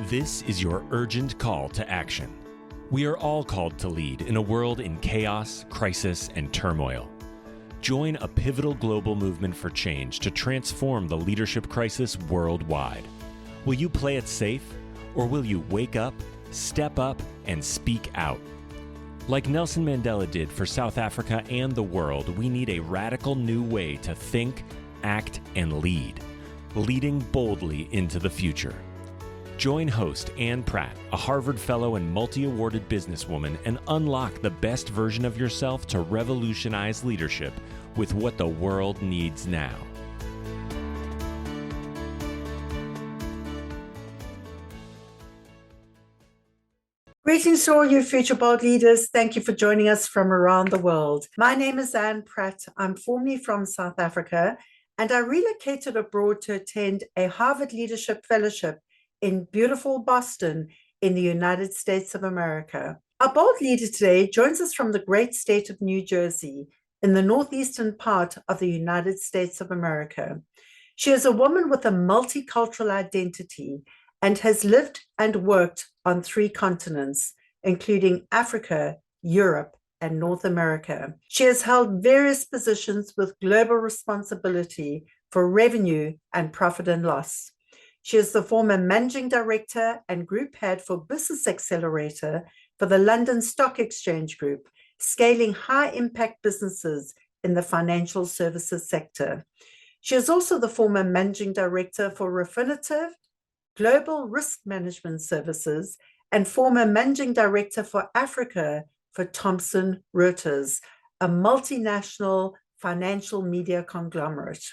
This is your urgent call to action. We are all called to lead in a world in chaos, crisis, and turmoil. Join a pivotal global movement for change to transform the leadership crisis worldwide. Will you play it safe, or will you wake up, step up, and speak out? Like Nelson Mandela did for South Africa and the world, we need a radical new way to think, act, and lead, leading boldly into the future. Join host Anne Pratt, a Harvard Fellow and multi-awarded businesswoman, and unlock the best version of yourself to revolutionize leadership with what the world needs now. Greetings to all you future bold leaders. Thank you for joining us from around the world. My name is Anne Pratt. I'm formerly from South Africa, and I relocated abroad to attend a Harvard Leadership Fellowship in beautiful Boston in the United States of America. Our bold leader today joins us from the great state of New Jersey in the northeastern part of the United States of America. She is a woman with a multicultural identity and has lived and worked on 3 continents, including Africa, Europe, and North America. She has held various positions with global responsibility for revenue and profit and loss. She is the former managing director and group head for Business Accelerator for the London Stock Exchange Group, scaling high-impact businesses in the financial services sector. She is also the former managing director for Refinitiv, Global Risk Management Services, and former managing director for Africa for Thomson Reuters, a multinational financial media conglomerate.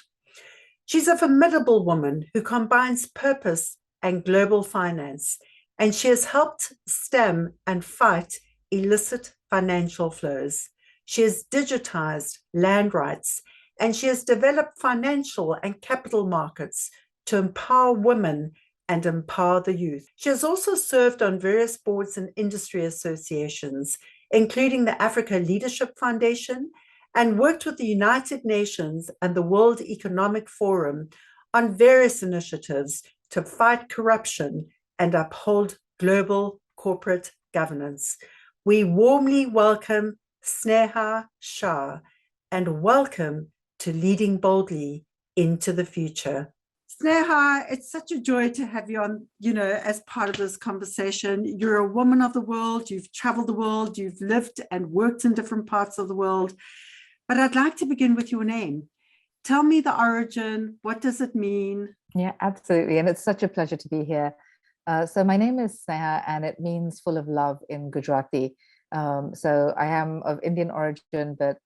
She's a formidable woman who combines purpose and global finance, and she has helped stem and fight illicit financial flows. She has digitized land rights, and she has developed financial and capital markets to empower women and empower the youth. She has also served on various boards and industry associations, including the Africa Leadership Foundation, and worked with the United Nations and the World Economic Forum on various initiatives to fight corruption and uphold global corporate governance. We warmly welcome Sneha Shah and welcome to Leading Boldly into the Future. Sneha, it's such a joy to have you on, as part of this conversation. You're a woman of the world, you've traveled the world, you've lived and worked in different parts of the world. But I'd like to begin with your name. Tell me the origin. What does it mean? Yeah, absolutely. And it's such a pleasure to be here. So my name is Sneha, and it means full of love in Gujarati. So I am of Indian origin, but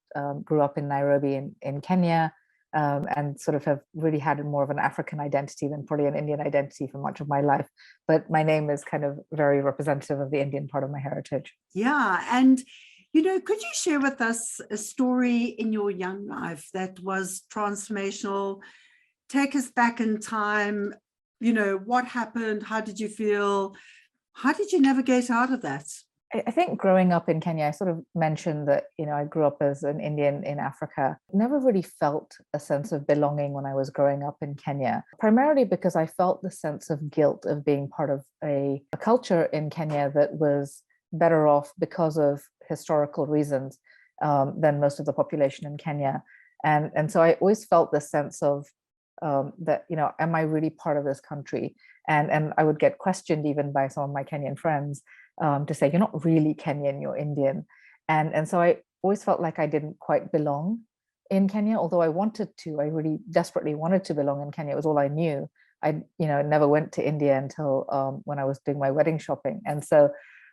grew up in Nairobi in Kenya, and sort of have really had more of an African identity than probably an Indian identity for much of my life. But my name is kind of very representative of the Indian part of my heritage. Yeah. And could you share with us a story in your young life that was transformational? Take us back in time. What happened? How did you feel? How did you navigate out of that? I think growing up in Kenya, I sort of mentioned that, I grew up as an Indian in Africa. Never really felt a sense of belonging when I was growing up in Kenya, primarily because I felt the sense of guilt of being part of a culture in Kenya that was better off because of historical reasons than most of the population in Kenya. And so I always felt this sense of that, am I really part of this country? And I would get questioned even by some of my Kenyan friends to say, you're not really Kenyan, you're Indian. And so I always felt like I didn't quite belong in Kenya, although I wanted to. I really desperately wanted to belong in Kenya. It was all I knew. I never went to India until when I was doing my wedding shopping. And so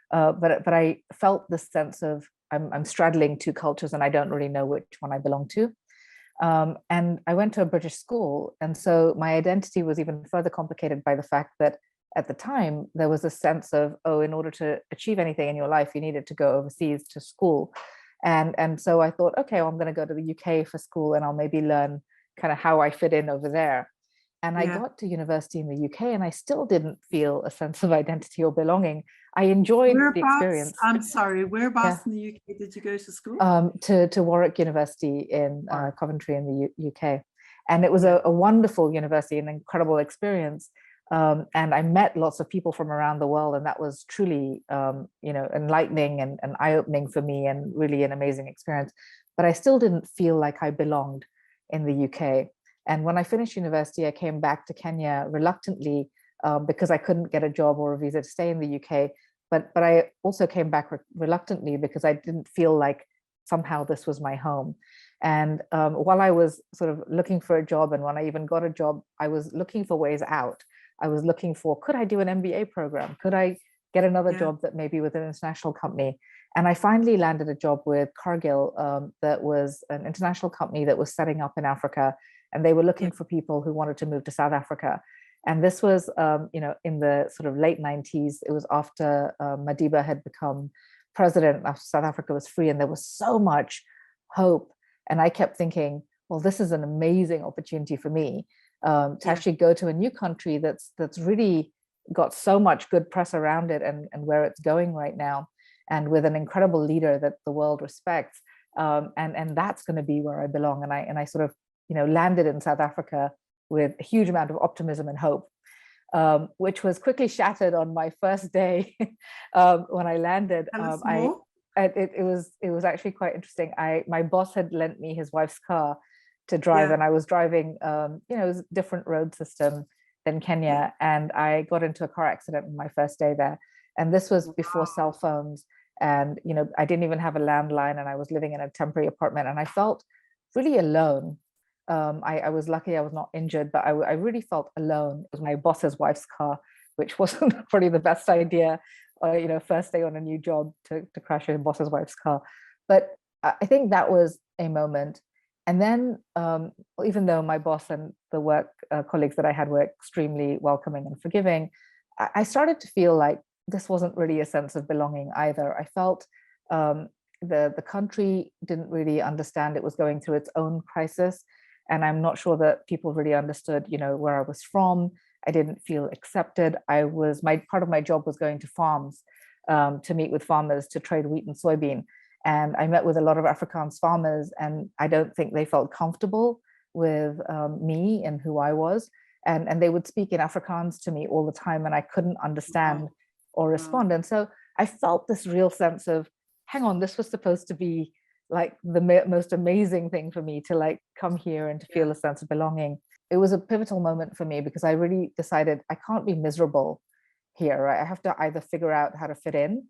but I felt this sense of I'm straddling 2 cultures and I don't really know which one I belong to. And I went to a British school. And so my identity was even further complicated by the fact that at the time, there was a sense of, in order to achieve anything in your life, you needed to go overseas to school. And so I thought, okay, well, I'm going to go to the UK for school and I'll maybe learn kind of how I fit in over there. And I got to university in the UK and I still didn't feel a sense of identity or belonging. I enjoyed the experience. I'm sorry, whereabouts in the UK did you go to school? To Warwick University in Coventry in the UK. And it was a wonderful university, an incredible experience. And I met lots of people from around the world, and that was truly, enlightening and eye-opening for me, and really an amazing experience. But I still didn't feel like I belonged in the UK. And when I finished university, I came back to Kenya reluctantly, because I couldn't get a job or a visa to stay in the UK. But I also came back reluctantly because I didn't feel like somehow this was my home. And while I was sort of looking for a job, and when I even got a job, I was looking for ways out. I was looking for, could I do an MBA program? Could I get another job that maybe with an international company? And I finally landed a job with Cargill, that was an international company that was setting up in Africa. And they were looking for people who wanted to move to South Africa. And this was, in the sort of late 90s. It was after Madiba had become president, after South Africa was free, and there was so much hope. And I kept thinking, well, this is an amazing opportunity for me, to actually go to a new country that's really got so much good press around it, and where it's going right now, and with an incredible leader that the world respects. And that's going to be where I belong. And I sort of, landed in South Africa with a huge amount of optimism and hope, which was quickly shattered on my first day when I landed. It was actually quite interesting. My boss had lent me his wife's car to drive, and I was driving, it was a different road system than Kenya, and I got into a car accident on my first day there. And this was before cell phones, and I didn't even have a landline, and I was living in a temporary apartment, and I felt really alone. I was lucky I was not injured, but I really felt alone. It was my boss's wife's car, which wasn't probably the best idea, first day on a new job to crash your boss's wife's car. But I think that was a moment. And then, even though my boss and the work colleagues that I had were extremely welcoming and forgiving, I started to feel like this wasn't really a sense of belonging either. I felt the country didn't really understand it was going through its own crisis. And I'm not sure that people really understood, where I was from. I didn't feel accepted. Part of my job was going to farms to meet with farmers to trade wheat and soybean. And I met with a lot of Afrikaans farmers, and I don't think they felt comfortable with me and who I was. And they would speak in Afrikaans to me all the time, and I couldn't understand or respond. And so I felt this real sense of, hang on, this was supposed to be like the most amazing thing for me, to like come here and to feel a sense of belonging. It was a pivotal moment for me, because I really decided I can't be miserable here, right? I have to either figure out how to fit in,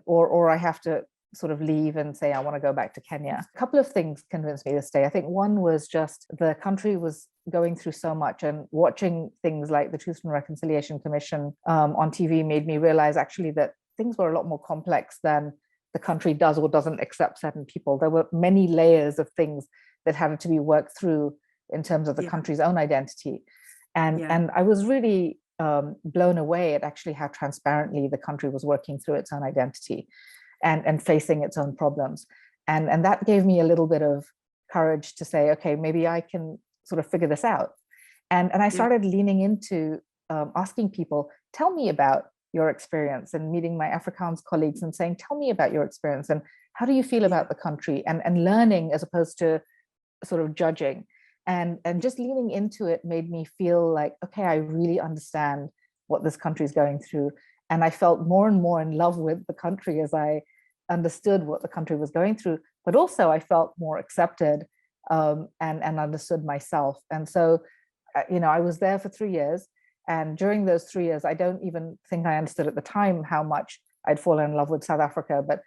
or I have to sort of leave and say, I want to go back to Kenya. A couple of things convinced me to stay. I think one was just the country was going through so much, and watching things like the Truth and Reconciliation Commission on TV made me realize actually that things were a lot more complex than the country does or doesn't accept certain people. There were many layers of things that had to be worked through in terms of the country's own identity. And I was really blown away at actually how transparently the country was working through its own identity and facing its own problems. And that gave me a little bit of courage to say, okay, maybe I can sort of figure this out. And I started leaning into asking people, tell me about your experience, and meeting my Afrikaans colleagues and saying, tell me about your experience, and how do you feel about the country, and learning as opposed to sort of judging. And just leaning into it made me feel like, okay, I really understand what this country is going through. And I felt more and more in love with the country as I understood what the country was going through, but also I felt more accepted and understood myself. And so, I was there for 3 years. And during those 3 years, I don't even think I understood at the time how much I'd fallen in love with South Africa. But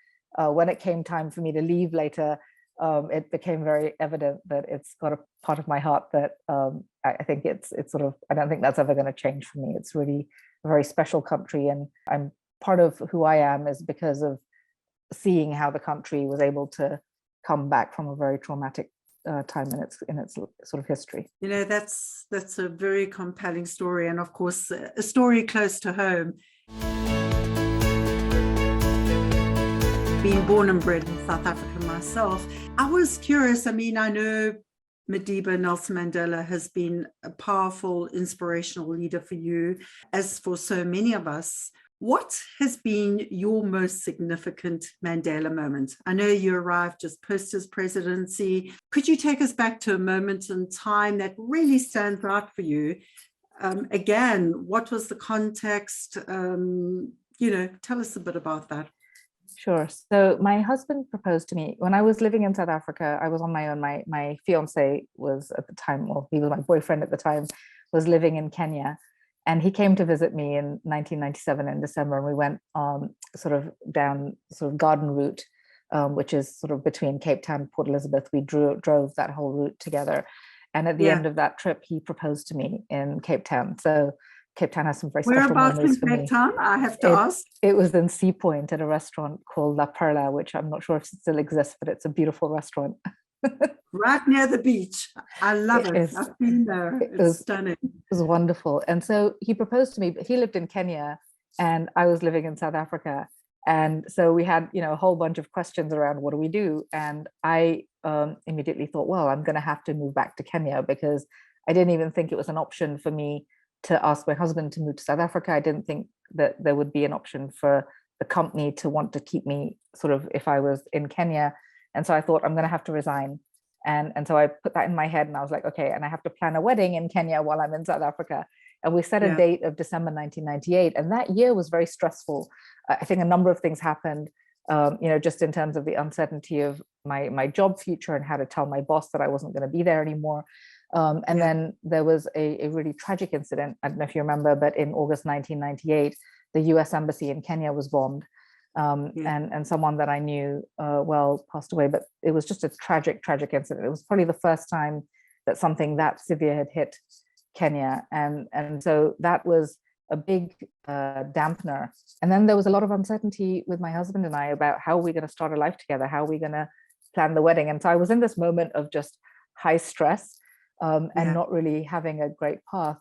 when it came time for me to leave later, it became very evident that it's got a part of my heart that I think it's sort of, I don't think that's ever going to change for me. It's really a very special country. And I'm part of who I am is because of seeing how the country was able to come back from a very traumatic time in its sort of history. That's a very compelling story, and of course a story close to home. Being born and bred in South Africa myself, I was curious. I mean, I know Madiba Nelson Mandela has been a powerful, inspirational leader for you, as for so many of us. What has been your most significant Mandela moment? I know you arrived just post his presidency. Could you take us back to a moment in time that really stands out for you again, what was the context? Tell us a bit about that. Sure. So my husband proposed to me when I was living in South Africa. I was on my own. My fiance was at the time, well, he was my boyfriend at the time, was living in Kenya. And he came to visit me in 1997 in December. And we went sort of down sort of garden route, which is sort of between Cape Town and Port Elizabeth. We drove that whole route together. And at the end of that trip, he proposed to me in Cape Town. So Cape Town has some very special memories for me. Whereabouts in Cape Town? I have to ask. It was in Sea Point at a restaurant called La Perla, which I'm not sure if it still exists, but it's a beautiful restaurant. Right near the beach. I love it. I've been there. It's stunning. It was wonderful. And so he proposed to me, but he lived in Kenya and I was living in South Africa. And so we had, a whole bunch of questions around what do we do? And I immediately thought, well, I'm going to have to move back to Kenya because I didn't even think it was an option for me to ask my husband to move to South Africa. I didn't think that there would be an option for the company to want to keep me sort of if I was in Kenya. And so I thought I'm going to have to resign. And so I put that in my head and I was like, okay, and I have to plan a wedding in Kenya while I'm in South Africa. And we set a date of December 1998. And that year was very stressful. I think a number of things happened, just in terms of the uncertainty of my job future and how to tell my boss that I wasn't going to be there anymore. Then there was a really tragic incident. I don't know if you remember, but in August 1998, the US embassy in Kenya was bombed. And someone that I knew well passed away, but it was just a tragic incident. It was probably the first time that something that severe had hit Kenya. And so that was a big dampener. And then there was a lot of uncertainty with my husband and I about how we're going to start a life together, how we're going to plan the wedding. And so I was in this moment of just high stress and not really having a great path.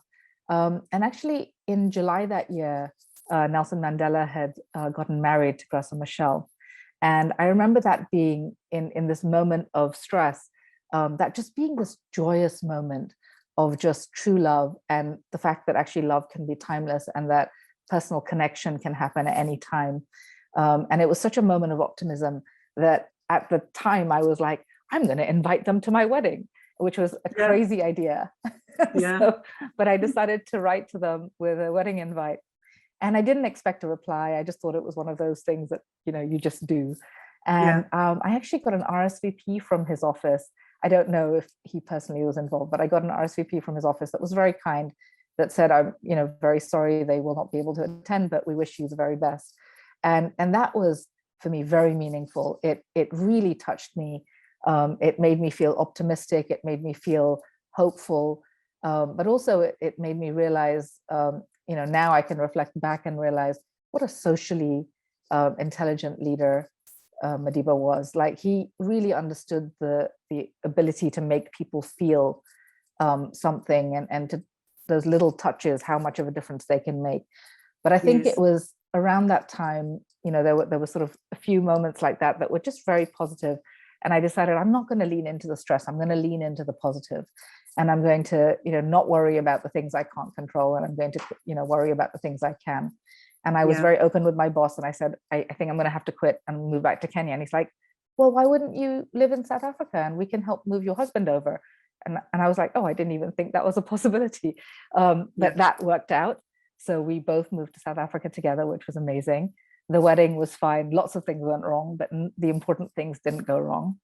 And actually in July that year, Nelson Mandela had gotten married to Graça Machel. And I remember that being in this moment of stress, that just being this joyous moment of just true love and the fact that actually love can be timeless and that personal connection can happen at any time. And it was such a moment of optimism that at the time I was like, I'm going to invite them to my wedding, which was a crazy idea. But I decided to write to them with a wedding invite. And I didn't expect a reply. I just thought it was one of those things that, you just do. And I actually got an RSVP from his office. I don't know if he personally was involved, but I got an RSVP from his office that was very kind, that said, I'm, very sorry they will not be able to attend, but we wish you the very best. And that was, for me, very meaningful. It really touched me. It made me feel optimistic. It made me feel hopeful. But also it made me realize, now I can reflect back and realize what a socially intelligent leader Madiba was. Like, he really understood the ability to make people feel something and to those little touches, how much of a difference they can make. But I think it was around that time, there were sort of a few moments like that were just very positive. And I decided I'm not going to lean into the stress. I'm going to lean into the positive. And I'm going to, not worry about the things I can't control. And I'm going to, worry about the things I can. And I was very open with my boss. And I said, I think I'm going to have to quit and move back to Kenya. And he's like, well, why wouldn't you live in South Africa and we can help move your husband over? And I was like, oh, I didn't even think that was a possibility. But that worked out. So we both moved to South Africa together, which was amazing. The wedding was fine. Lots of things went wrong, but the important things didn't go wrong.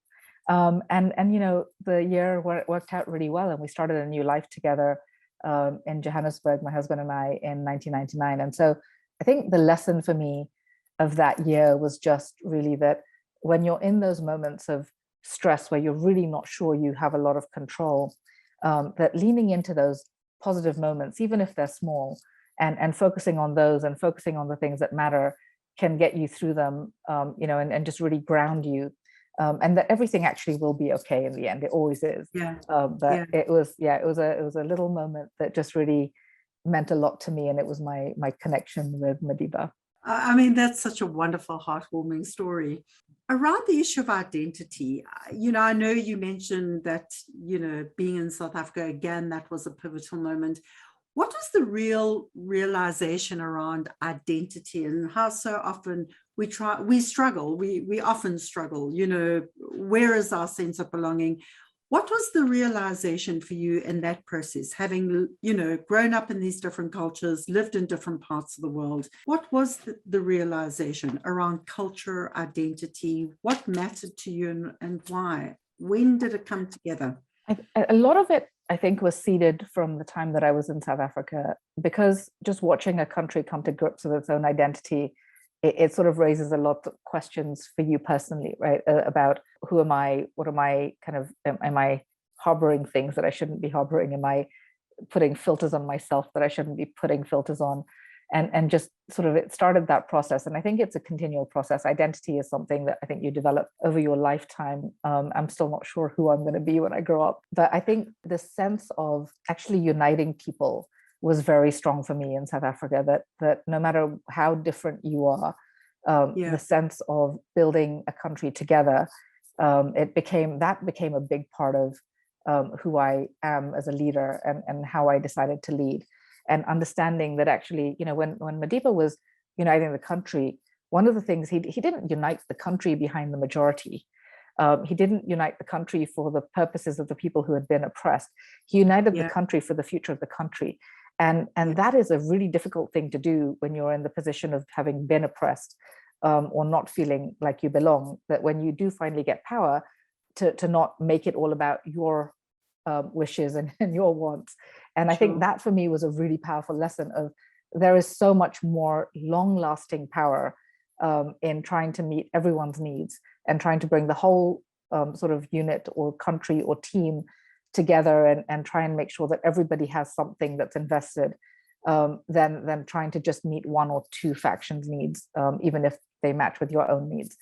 The year worked out really well, and we started a new life together in Johannesburg, my husband and I, in 1999. And so I think the lesson for me of that year was just really that when you're in those moments of stress where you're really not sure you have a lot of control, that leaning into those positive moments, even if they're small, and focusing on those and focusing on the things that matter can get you through them, and just really ground you. And that everything actually will be okay in the end. It always is. It was a little moment that just really meant a lot to me, and it was my connection with Madiba. I mean, that's such a wonderful, heartwarming story. Around the issue of identity, I know you mentioned that, being in South Africa, again, that was a pivotal moment. What was the real realization around identity, and how so often we often struggle, where is our sense of belonging? What was the realization for you in that process, having, grown up in these different cultures, lived in different parts of the world? What was the realization around culture, identity? What mattered to you and why? When did it come together? A lot of it, I think, was seeded from the time that I was in South Africa, because just watching a country come to grips with its own identity, it sort of raises a lot of questions for you personally, right? About who am I? What am I am I harboring things that I shouldn't be harboring? Am I putting filters on myself that I shouldn't be putting filters on? And just sort of, it started that process. And I think it's a continual process. Identity is something that I think you develop over your lifetime. I'm still not sure who I'm going to be when I grow up. But I think the sense of actually uniting people was very strong for me in South Africa, that no matter how different you are, the sense of building a country together, became a big part of who I am as a leader, and how I decided to lead. And understanding that actually, when Madiba was uniting the country, one of the things, he didn't unite the country behind the majority. He didn't unite the country for the purposes of the people who had been oppressed. He united the country for the future of the country. And that is a really difficult thing to do when you're in the position of having been oppressed, or not feeling like you belong. That when you do finally get power, to not make it all about your wishes and your wants. And I think that for me was a really powerful lesson of, there is so much more long-lasting power in trying to meet everyone's needs and trying to bring the whole sort of unit or country or team together, and try and make sure that everybody has something that's invested, than trying to just meet one or two factions' needs, even if they match with your own needs.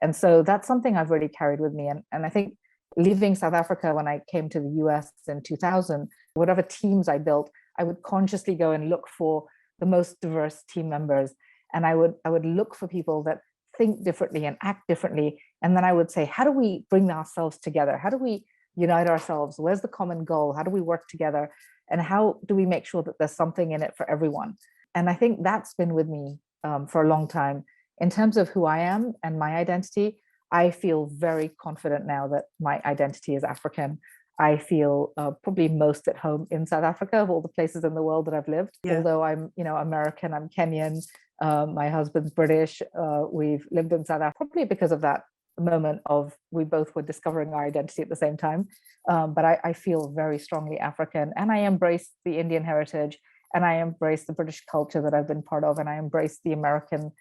And so that's something I've really carried with me. And I think leaving South Africa, when I came to the US in 2000, whatever teams I built, I would consciously go and look for the most diverse team members. And I would look for people that think differently and act differently. And then I would say, how do we bring ourselves together? How do we unite ourselves? Where's the common goal? How do we work together? And how do we make sure that there's something in it for everyone? And I think that's been with me for a long time. In terms of who I am and my identity, I feel very confident now that my identity is African. I feel probably most at home in South Africa of all the places in the world that I've lived. Although I'm, American, I'm Kenyan, my husband's British. We've lived in South Africa probably because of that moment of, we both were discovering our identity at the same time. But I feel very strongly African, and I embrace the Indian heritage, and I embrace the British culture that I've been part of, and I embrace the American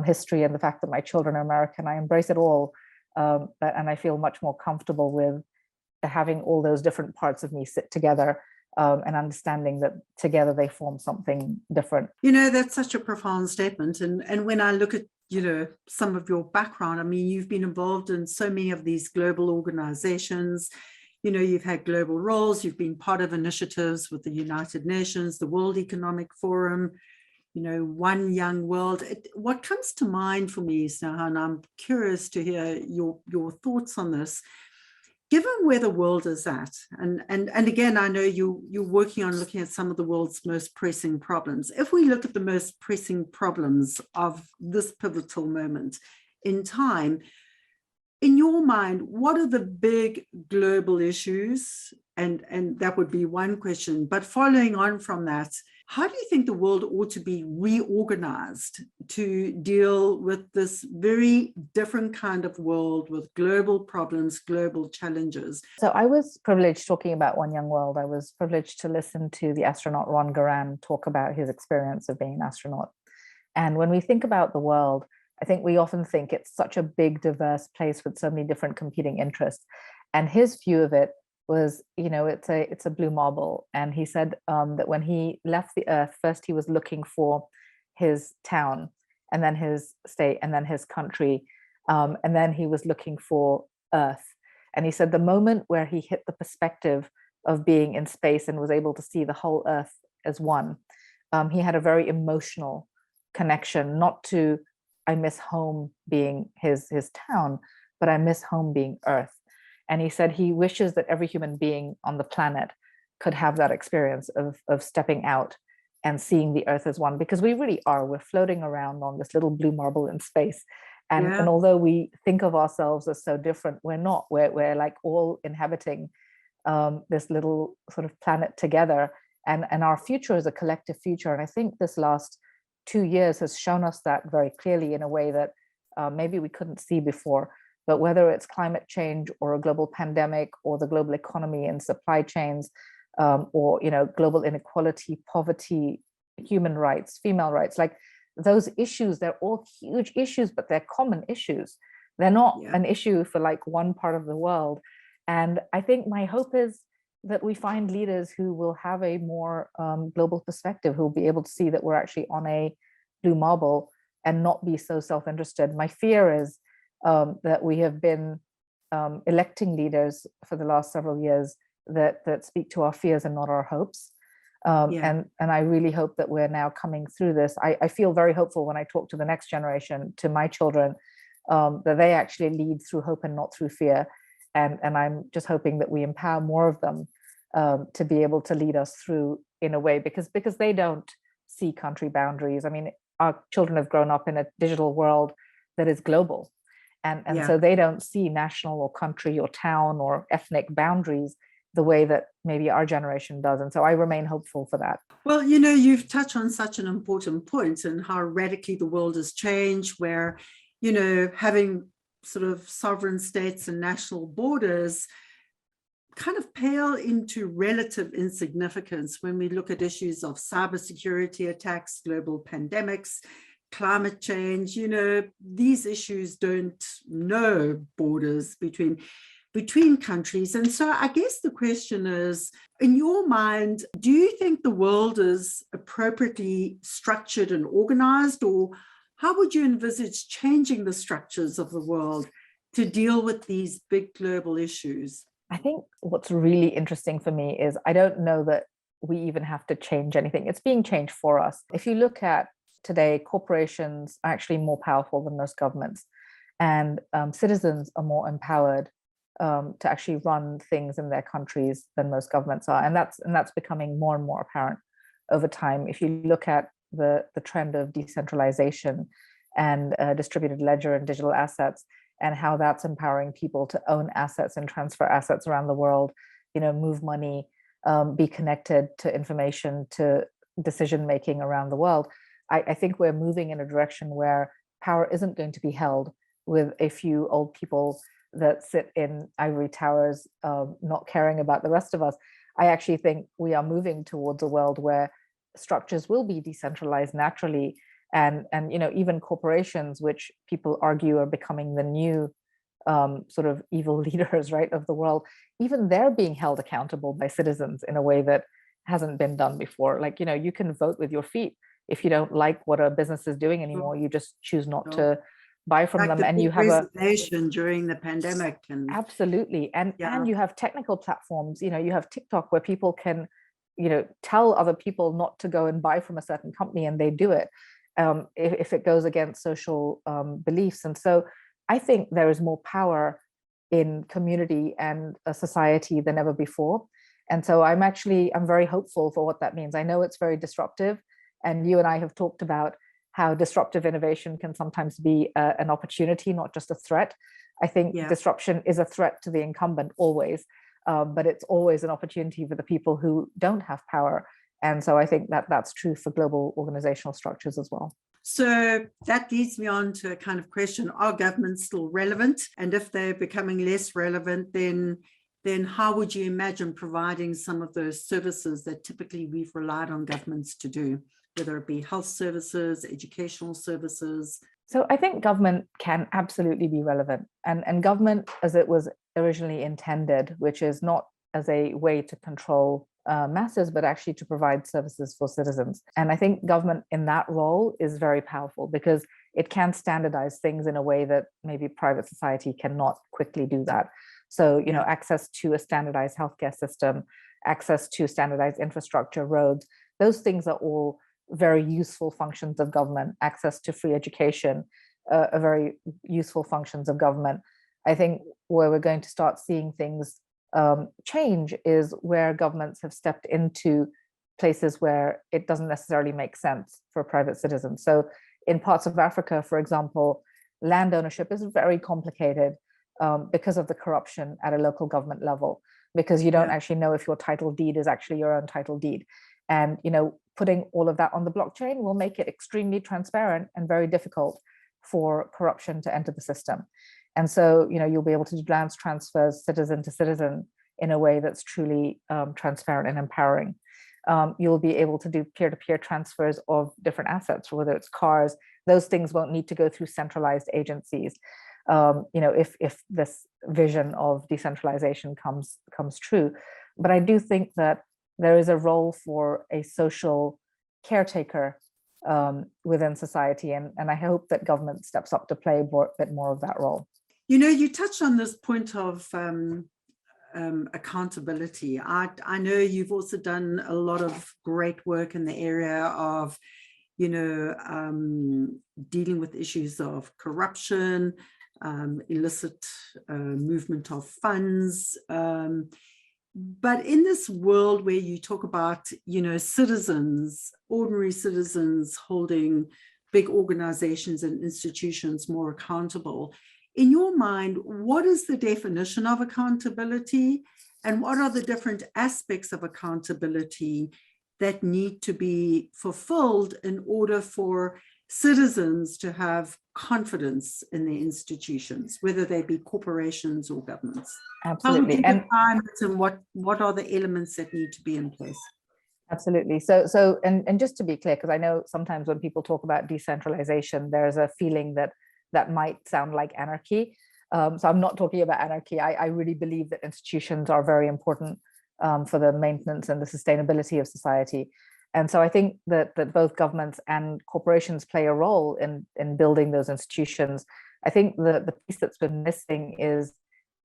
history and the fact that my children are American. I embrace it all. And I feel much more comfortable with having all those different parts of me sit together, and understanding that together they form something different. That's such a profound statement. And when I look at, some of your background, I mean, you've been involved in so many of these global organizations. You've had global roles, you've been part of initiatives with the United Nations, the World Economic Forum, One Young World. What comes to mind for me, Sneha, and I'm curious to hear your thoughts on this, given where the world is at, and again, I know you're working on looking at some of the world's most pressing problems. If we look at the most pressing problems of this pivotal moment in time, in your mind, what are the big global issues? And that would be one question. But following on from that, how do you think the world ought to be reorganized to deal with this very different kind of world with global problems, global challenges? So I was privileged, talking about One Young World, I was privileged to listen to the astronaut Ron Garan talk about his experience of being an astronaut. And when we think about the world, I think we often think it's such a big, diverse place with so many different competing interests. And his view of it was, it's a blue marble. And he said that when he left the Earth, first he was looking for his town, and then his state, and then his country, and then he was looking for Earth. And he said the moment where he hit the perspective of being in space and was able to see the whole Earth as one, he had a very emotional connection, not to, I miss home being his town, but I miss home being Earth. And he said he wishes that every human being on the planet could have that experience of stepping out and seeing the Earth as one, because we really are. We're floating around on this little blue marble in space. And although we think of ourselves as so different, we're not. We're like all inhabiting this little sort of planet together. And our future is a collective future. And I think this last 2 years has shown us that very clearly in a way that maybe we couldn't see before. But whether it's climate change or a global pandemic or the global economy and supply chains, or global inequality, poverty, human rights, female rights, like those issues, they're all huge issues, but they're common issues. They're not an issue for like one part of the world. And I think my hope is that we find leaders who will have a more global perspective, who will be able to see that we're actually on a blue marble and not be so self-interested. My fear is that we have been electing leaders for the last several years that speak to our fears and not our hopes. And I really hope that we're now coming through this. I feel very hopeful when I talk to the next generation, to my children, that they actually lead through hope and not through fear. And I'm just hoping that we empower more of them to be able to lead us through in a way, because they don't see country boundaries. I mean, our children have grown up in a digital world that is global. And so they don't see national or country or town or ethnic boundaries the way that maybe our generation does. And so I remain hopeful for that. Well, you've touched on such an important point and how radically the world has changed, where, having sort of sovereign states and national borders kind of pale into relative insignificance when we look at issues of cybersecurity attacks, global pandemics, climate change. These issues don't know borders between countries. And so I guess the question is, in your mind, do you think the world is appropriately structured and organized, or how would you envisage changing the structures of the world to deal with these big global issues? I think what's really interesting for me is I don't know that we even have to change anything. It's being changed for us. If you look at today, corporations are actually more powerful than most governments, and citizens are more empowered to actually run things in their countries than most governments are. And that's becoming more and more apparent over time. If you look at the trend of decentralization and distributed ledger and digital assets, and how that's empowering people to own assets and transfer assets around the world, move money, be connected to information, to decision making around the world. I think we're moving in a direction where power isn't going to be held with a few old people that sit in ivory towers, not caring about the rest of us. I actually think we are moving towards a world where structures will be decentralized naturally, and even corporations, which people argue are becoming the new sort of evil leaders, right, of the world, even they're being held accountable by citizens in a way that hasn't been done before. Like, you can vote with your feet. If you don't like what a business is doing anymore, you just choose not to buy from them. And you have a resignation during the pandemic. And absolutely. And you have technical platforms, you have TikTok, where people can, tell other people not to go and buy from a certain company, and they do it if it goes against social beliefs. And so I think there is more power in community and a society than ever before. And so I'm very hopeful for what that means. I know it's very disruptive, and you and I have talked about how disruptive innovation can sometimes be an opportunity, not just a threat. I think disruption is a threat to the incumbent always, but it's always an opportunity for the people who don't have power. And so I think that that's true for global organizational structures as well. So that leads me on to a kind of question: are governments still relevant? And if they're becoming less relevant, then how would you imagine providing some of those services that typically we've relied on governments to do, whether it be health services, educational services? So I think government can absolutely be relevant, and government as it was originally intended, which is not as a way to control masses, but actually to provide services for citizens. And I think government in that role is very powerful, because it can standardize things in a way that maybe private society cannot quickly do that. So, access to a standardized healthcare system, access to standardized infrastructure, roads, those things are all very useful functions of government. Access to free education are very useful functions of government. I think where we're going to start seeing things change is where governments have stepped into places where it doesn't necessarily make sense for private citizens. So in parts of Africa, for example, land ownership is very complicated because of the corruption at a local government level. because you don't actually know if your title deed is actually your own title deed. And, putting all of that on the blockchain will make it extremely transparent and very difficult for corruption to enter the system. And so, you'll be able to do lands transfers citizen to citizen in a way that's truly transparent and empowering. You'll be able to do peer-to-peer transfers of different assets, whether it's cars. Those things won't need to go through centralized agencies. If this vision of decentralization comes true. But I do think that there is a role for a social caretaker within society, and I hope that government steps up to play a bit more of that role. You touched on this point of accountability. I know you've also done a lot of great work in the area of, dealing with issues of corruption, illicit movement of funds. But in this world where you talk about, citizens, ordinary citizens holding big organizations and institutions more accountable, in your mind, what is the definition of accountability, and what are the different aspects of accountability that need to be fulfilled in order for citizens to have confidence in their institutions, whether they be corporations or governments? Absolutely. And what are the elements that need to be in place? Absolutely. So just to be clear, because I know sometimes when people talk about decentralization, there's a feeling that might sound like anarchy. So I'm not talking about anarchy. I really believe that institutions are very important for the maintenance and the sustainability of society. And so I think that both governments and corporations play a role in building those institutions. I think the piece that's been missing is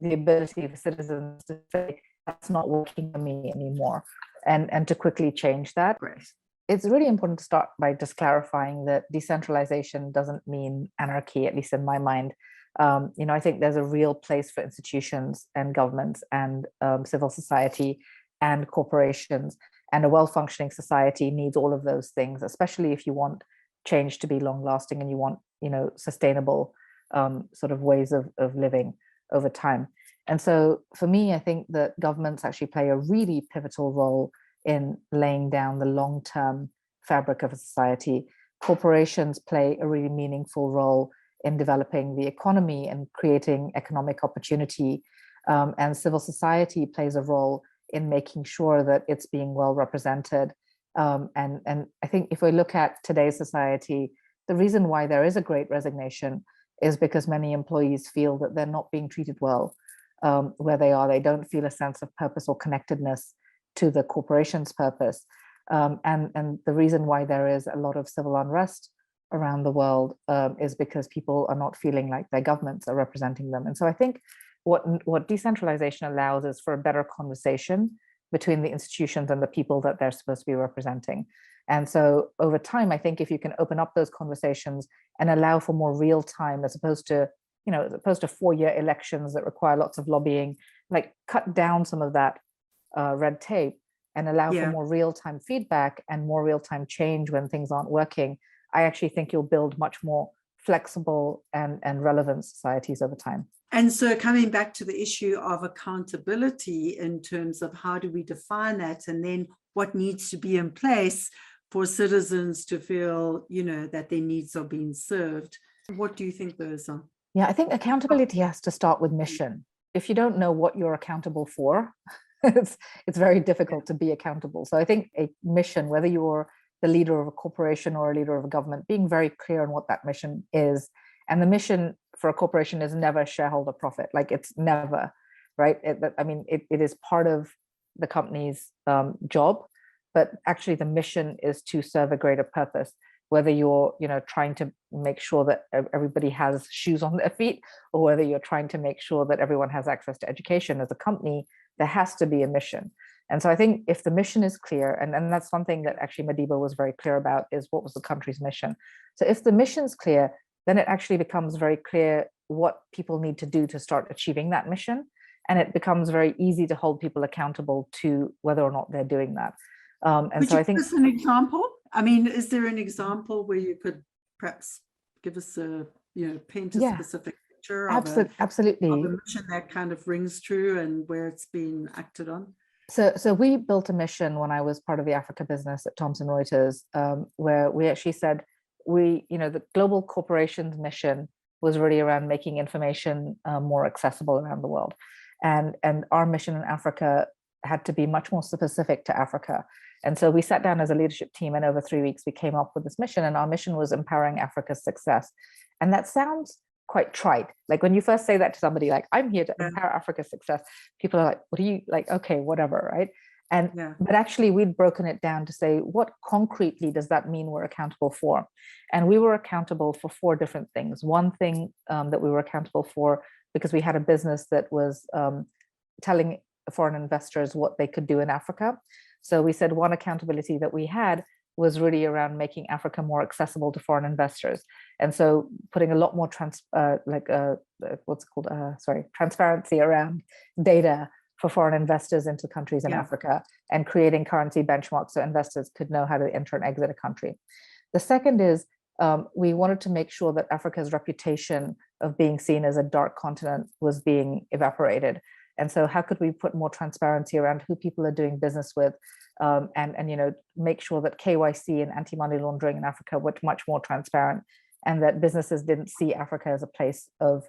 the ability for citizens to say, that's not working for me anymore, and to quickly change that. Right. It's really important to start by just clarifying that decentralization doesn't mean anarchy, at least in my mind. I think there's a real place for institutions and governments and civil society and corporations, and a well-functioning society needs all of those things, especially if you want change to be long-lasting and you want, sustainable sort of ways of living over time. And so for me, I think that governments actually play a really pivotal role in laying down the long-term fabric of a society. Corporations play a really meaningful role in developing the economy and creating economic opportunity. And civil society plays a role in making sure that it's being well represented. And I think if we look at today's society, the reason why there is a great resignation is because many employees feel that they're not being treated well where they are. They don't feel a sense of purpose or connectedness to the corporation's purpose. And the reason why there is a lot of civil unrest around the world is because people are not feeling like their governments are representing them. And so I think what decentralization allows is for a better conversation between the institutions and the people that they're supposed to be representing. And so over time, I think if you can open up those conversations and allow for more real time, as opposed to 4-year elections that require lots of lobbying, like cut down some of that red tape and allow for more real-time feedback and more real-time change when things aren't working, I actually think you'll build much more flexible and relevant societies over time. And so coming back to the issue of accountability in terms of how do we define that, and then what needs to be in place for citizens to feel, that their needs are being served. What do you think those are? Yeah, I think accountability has to start with mission. If you don't know what you're accountable for, it's very difficult to be accountable. So I think a mission, whether you're the leader of a corporation or a leader of a government, being very clear on what that mission is. And the mission for a corporation is never shareholder profit. Like, it's never, right? It is part of the company's job, but actually the mission is to serve a greater purpose. Whether you're, trying to make sure that everybody has shoes on their feet, or whether you're trying to make sure that everyone has access to education, as a company, there has to be a mission. And so I think if the mission is clear, and that's something that actually Madiba was very clear about, is what was the country's mission. So if the mission's clear, then it actually becomes very clear what people need to do to start achieving that mission. And it becomes very easy to hold people accountable to whether or not they're doing that. Could you give us an example? I mean, is there an example where you could perhaps give us paint a specific picture Absolutely. of a mission that kind of rings true and where it's been acted on? So we built a mission when I was part of the Africa business at Thomson Reuters, where we actually said the global corporations mission was really around making information more accessible around the world, and our mission in Africa had to be much more specific to Africa. And so we sat down as a leadership team, and over 3 weeks we came up with this mission, and our mission was empowering Africa's success. And that sounds quite trite. Like when you first say that to somebody, like, I'm here to empower Africa's success, people are like, what are you, like, okay, whatever, right? And but actually we'd broken it down to say, what concretely does that mean we're accountable for? And we were accountable for 4 different things. One thing that we were accountable for, because we had a business that was telling foreign investors what they could do in Africa. So we said one accountability that we had was really around making Africa more accessible to foreign investors. And so putting a lot more transparency around data for foreign investors into countries in Africa, and creating currency benchmarks so investors could know how to enter and exit a country. The second is we wanted to make sure that Africa's reputation of being seen as a dark continent was being evaporated. And so how could we put more transparency around who people are doing business with, and make sure that KYC and anti-money laundering in Africa were much more transparent, and that businesses didn't see Africa as a place of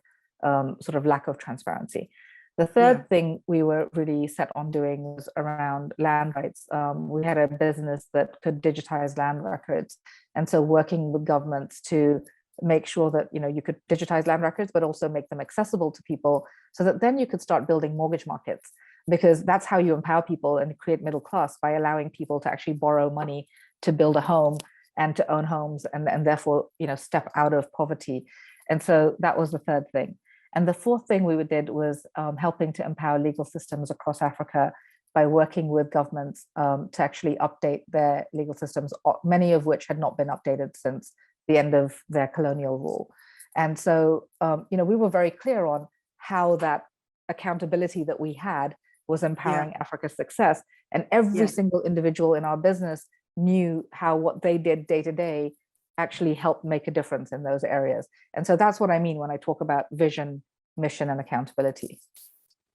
sort of lack of transparency. The third thing we were really set on doing was around land rights. We had a business that could digitize land records. And so working with governments to make sure that you could digitize land records, but also make them accessible to people, so that then you could start building mortgage markets, because that's how you empower people and create middle class, by allowing people to actually borrow money to build a home and to own homes, and therefore step out of poverty. And so that was the third thing. And the fourth thing we did was helping to empower legal systems across Africa by working with governments to actually update their legal systems, many of which had not been updated since the end of their colonial rule. And so, we were very clear on how that accountability that we had was empowering Africa's success. And every single individual in our business knew how what they did day to day actually helped make a difference in those areas. And so that's what I mean when I talk about vision, mission, and accountability.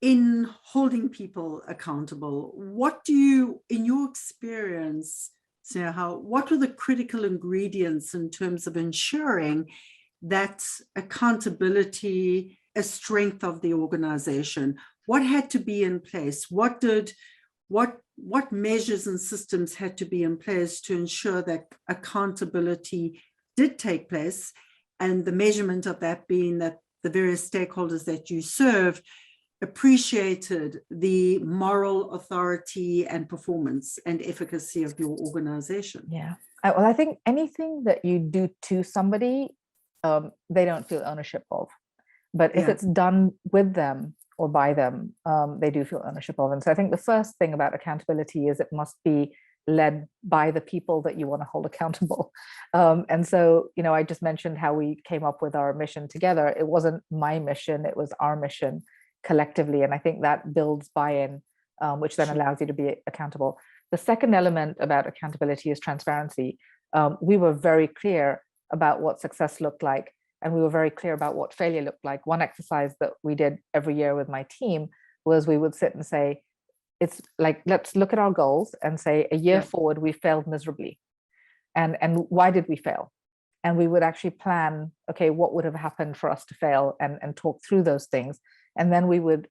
In holding people accountable, what do you, in your experience, Sneha, what were the critical ingredients in terms of ensuring that accountability, a strength of the organization? What had to be in place? What measures and systems had to be in place to ensure that accountability did take place, and the measurement of that being that the various stakeholders that you serve appreciated the moral authority and performance and efficacy of your organization? Yeah. Well, I think anything that you do to somebody, they don't feel ownership of. But if it's done with them or by them, they do feel ownership of. And so I think the first thing about accountability is it must be led by the people that you want to hold accountable. And so, I just mentioned how we came up with our mission together. It wasn't my mission, it was our mission collectively. And I think that builds buy-in, which then allows you to be accountable. The second element about accountability is transparency. We were very clear about what success looked like, and we were very clear about what failure looked like. One exercise that we did every year with my team was we would sit and say, it's like, let's look at our goals and say, a year forward, we failed miserably. And why did we fail? And we would actually plan, okay, what would have happened for us to fail, and talk through those things. And then we would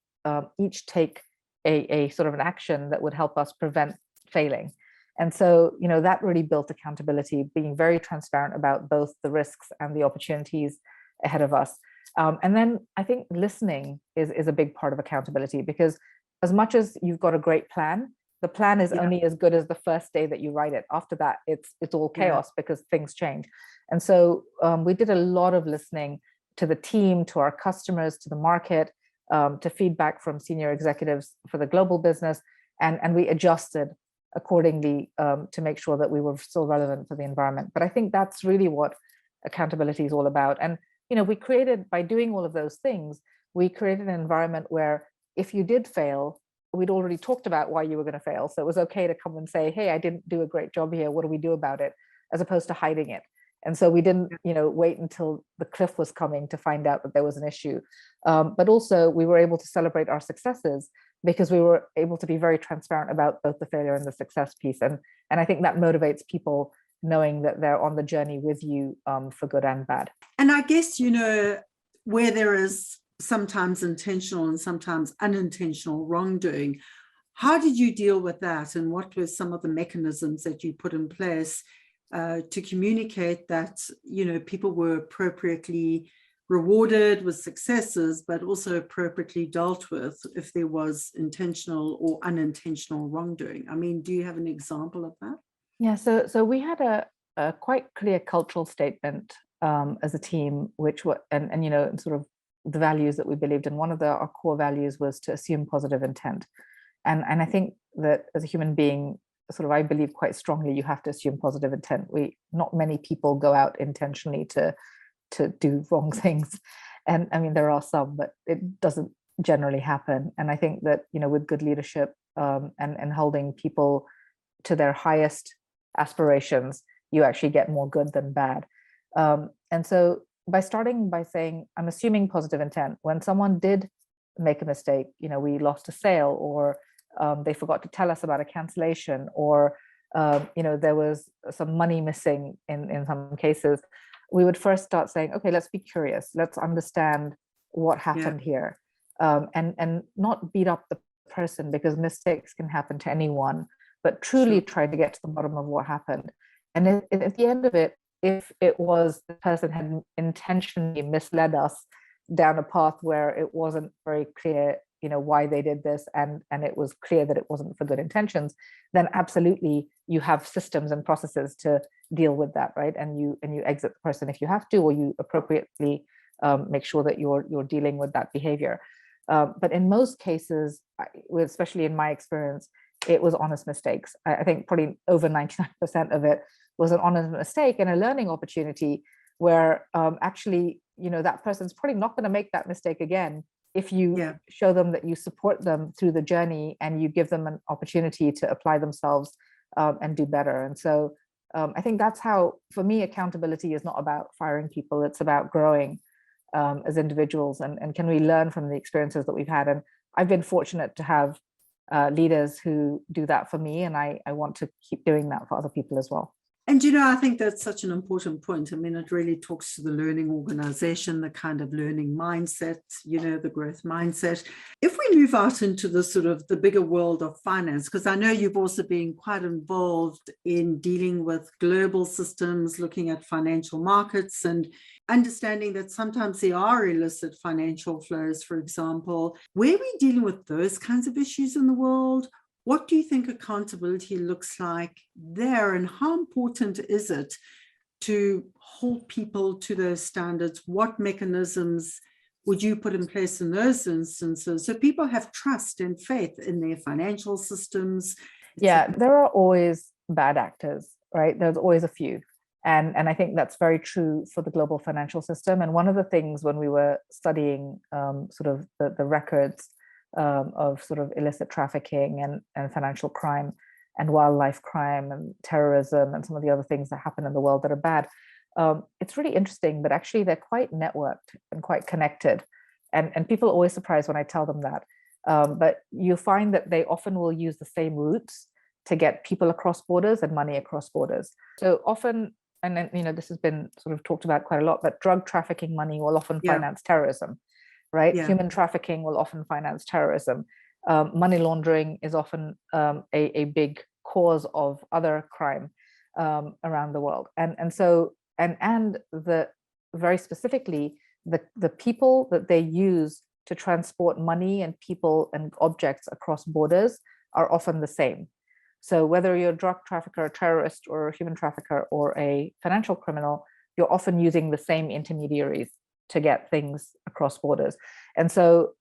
each take a sort of an action that would help us prevent failing. And so, that really built accountability, being very transparent about both the risks and the opportunities ahead of us. And then I think listening is a big part of accountability, because as much as you've got a great plan, the plan is only as good as the first day that you write it. After that, it's all chaos because things change. And so we did a lot of listening to the team, to our customers, to the market, to feedback from senior executives for the global business. And we adjusted accordingly to make sure that we were still relevant for the environment. But I think that's really what accountability is all about. And, we created, by doing all of those things, we created an environment where if you did fail, we'd already talked about why you were going to fail. So it was okay to come and say, hey, I didn't do a great job here. What do we do about it? As opposed to hiding it. And so we didn't, wait until the cliff was coming to find out that there was an issue. But also we were able to celebrate our successes because we were able to be very transparent about both the failure and the success piece. And I think that motivates people, knowing that they're on the journey with you, for good and bad. And I guess, where there is sometimes intentional and sometimes unintentional wrongdoing, how did you deal with that? And what were some of the mechanisms that you put in place to communicate that, people were appropriately rewarded with successes, but also appropriately dealt with if there was intentional or unintentional wrongdoing? I mean, do you have an example of that? Yeah, so we had a quite clear cultural statement as a team, which were, and sort of the values that we believed in. One of our core values was to assume positive intent. And I think that as a human being, sort of, I believe quite strongly you have to assume positive intent. Not many people go out intentionally to do wrong things. And I mean, there are some, but it doesn't generally happen. And I think that, with good leadership and holding people to their highest aspirations, you actually get more good than bad. And so by starting by saying, I'm assuming positive intent, when someone did make a mistake, we lost a sale, or they forgot to tell us about a cancellation, or there was some money missing in some cases, we would first start saying, okay, let's be curious, let's understand what happened here, and not beat up the person, because mistakes can happen to anyone, but truly try to get to the bottom of what happened. And at the end of it, if it was the person had intentionally misled us down a path where it wasn't very clear, why they did this, and it was clear that it wasn't for good intentions, then absolutely you have systems and processes to deal with that, right? And you exit the person if you have to, or you appropriately make sure that you're dealing with that behavior. But in most cases, especially in my experience, it was honest mistakes. I think probably over 99% of it was an honest mistake and a learning opportunity where actually, that person's probably not going to make that mistake again if you show them that you support them through the journey and you give them an opportunity to apply themselves and do better. And so I think that's how, for me, accountability is not about firing people. It's about growing as individuals, and can we learn from the experiences that we've had. And I've been fortunate to have leaders who do that for me, and I want to keep doing that for other people as well. And, I think that's such an important point. I mean, it really talks to the learning organization, the kind of learning mindset, the growth mindset. If we move out into the sort of the bigger world of finance, because I know you've also been quite involved in dealing with global systems, looking at financial markets and understanding that sometimes there are illicit financial flows, for example. Where are we dealing with those kinds of issues in the world? What do you think accountability looks like there, and how important is it to hold people to those standards? What mechanisms would you put in place in those instances so people have trust and faith in their financial systems? Yeah, there are always bad actors, right? There's always a few. And I think that's very true for the global financial system. And one of the things when we were studying sort of the records of sort of illicit trafficking and financial crime and wildlife crime and terrorism and some of the other things that happen in the world that are bad, it's really interesting, but actually they're quite networked and quite connected. And people are always surprised when I tell them that. But you find that they often will use the same routes to get people across borders and money across borders. So often, and then, this has been sort of talked about quite a lot, but drug trafficking money will often finance terrorism. Right? Yeah. Human trafficking will often finance terrorism. Money laundering is often a big cause of other crime around the world. And so the very specifically, the people that they use to transport money and people and objects across borders are often the same. So whether you're a drug trafficker, a terrorist, or a human trafficker, or a financial criminal, you're often using the same intermediaries to get things across borders. And so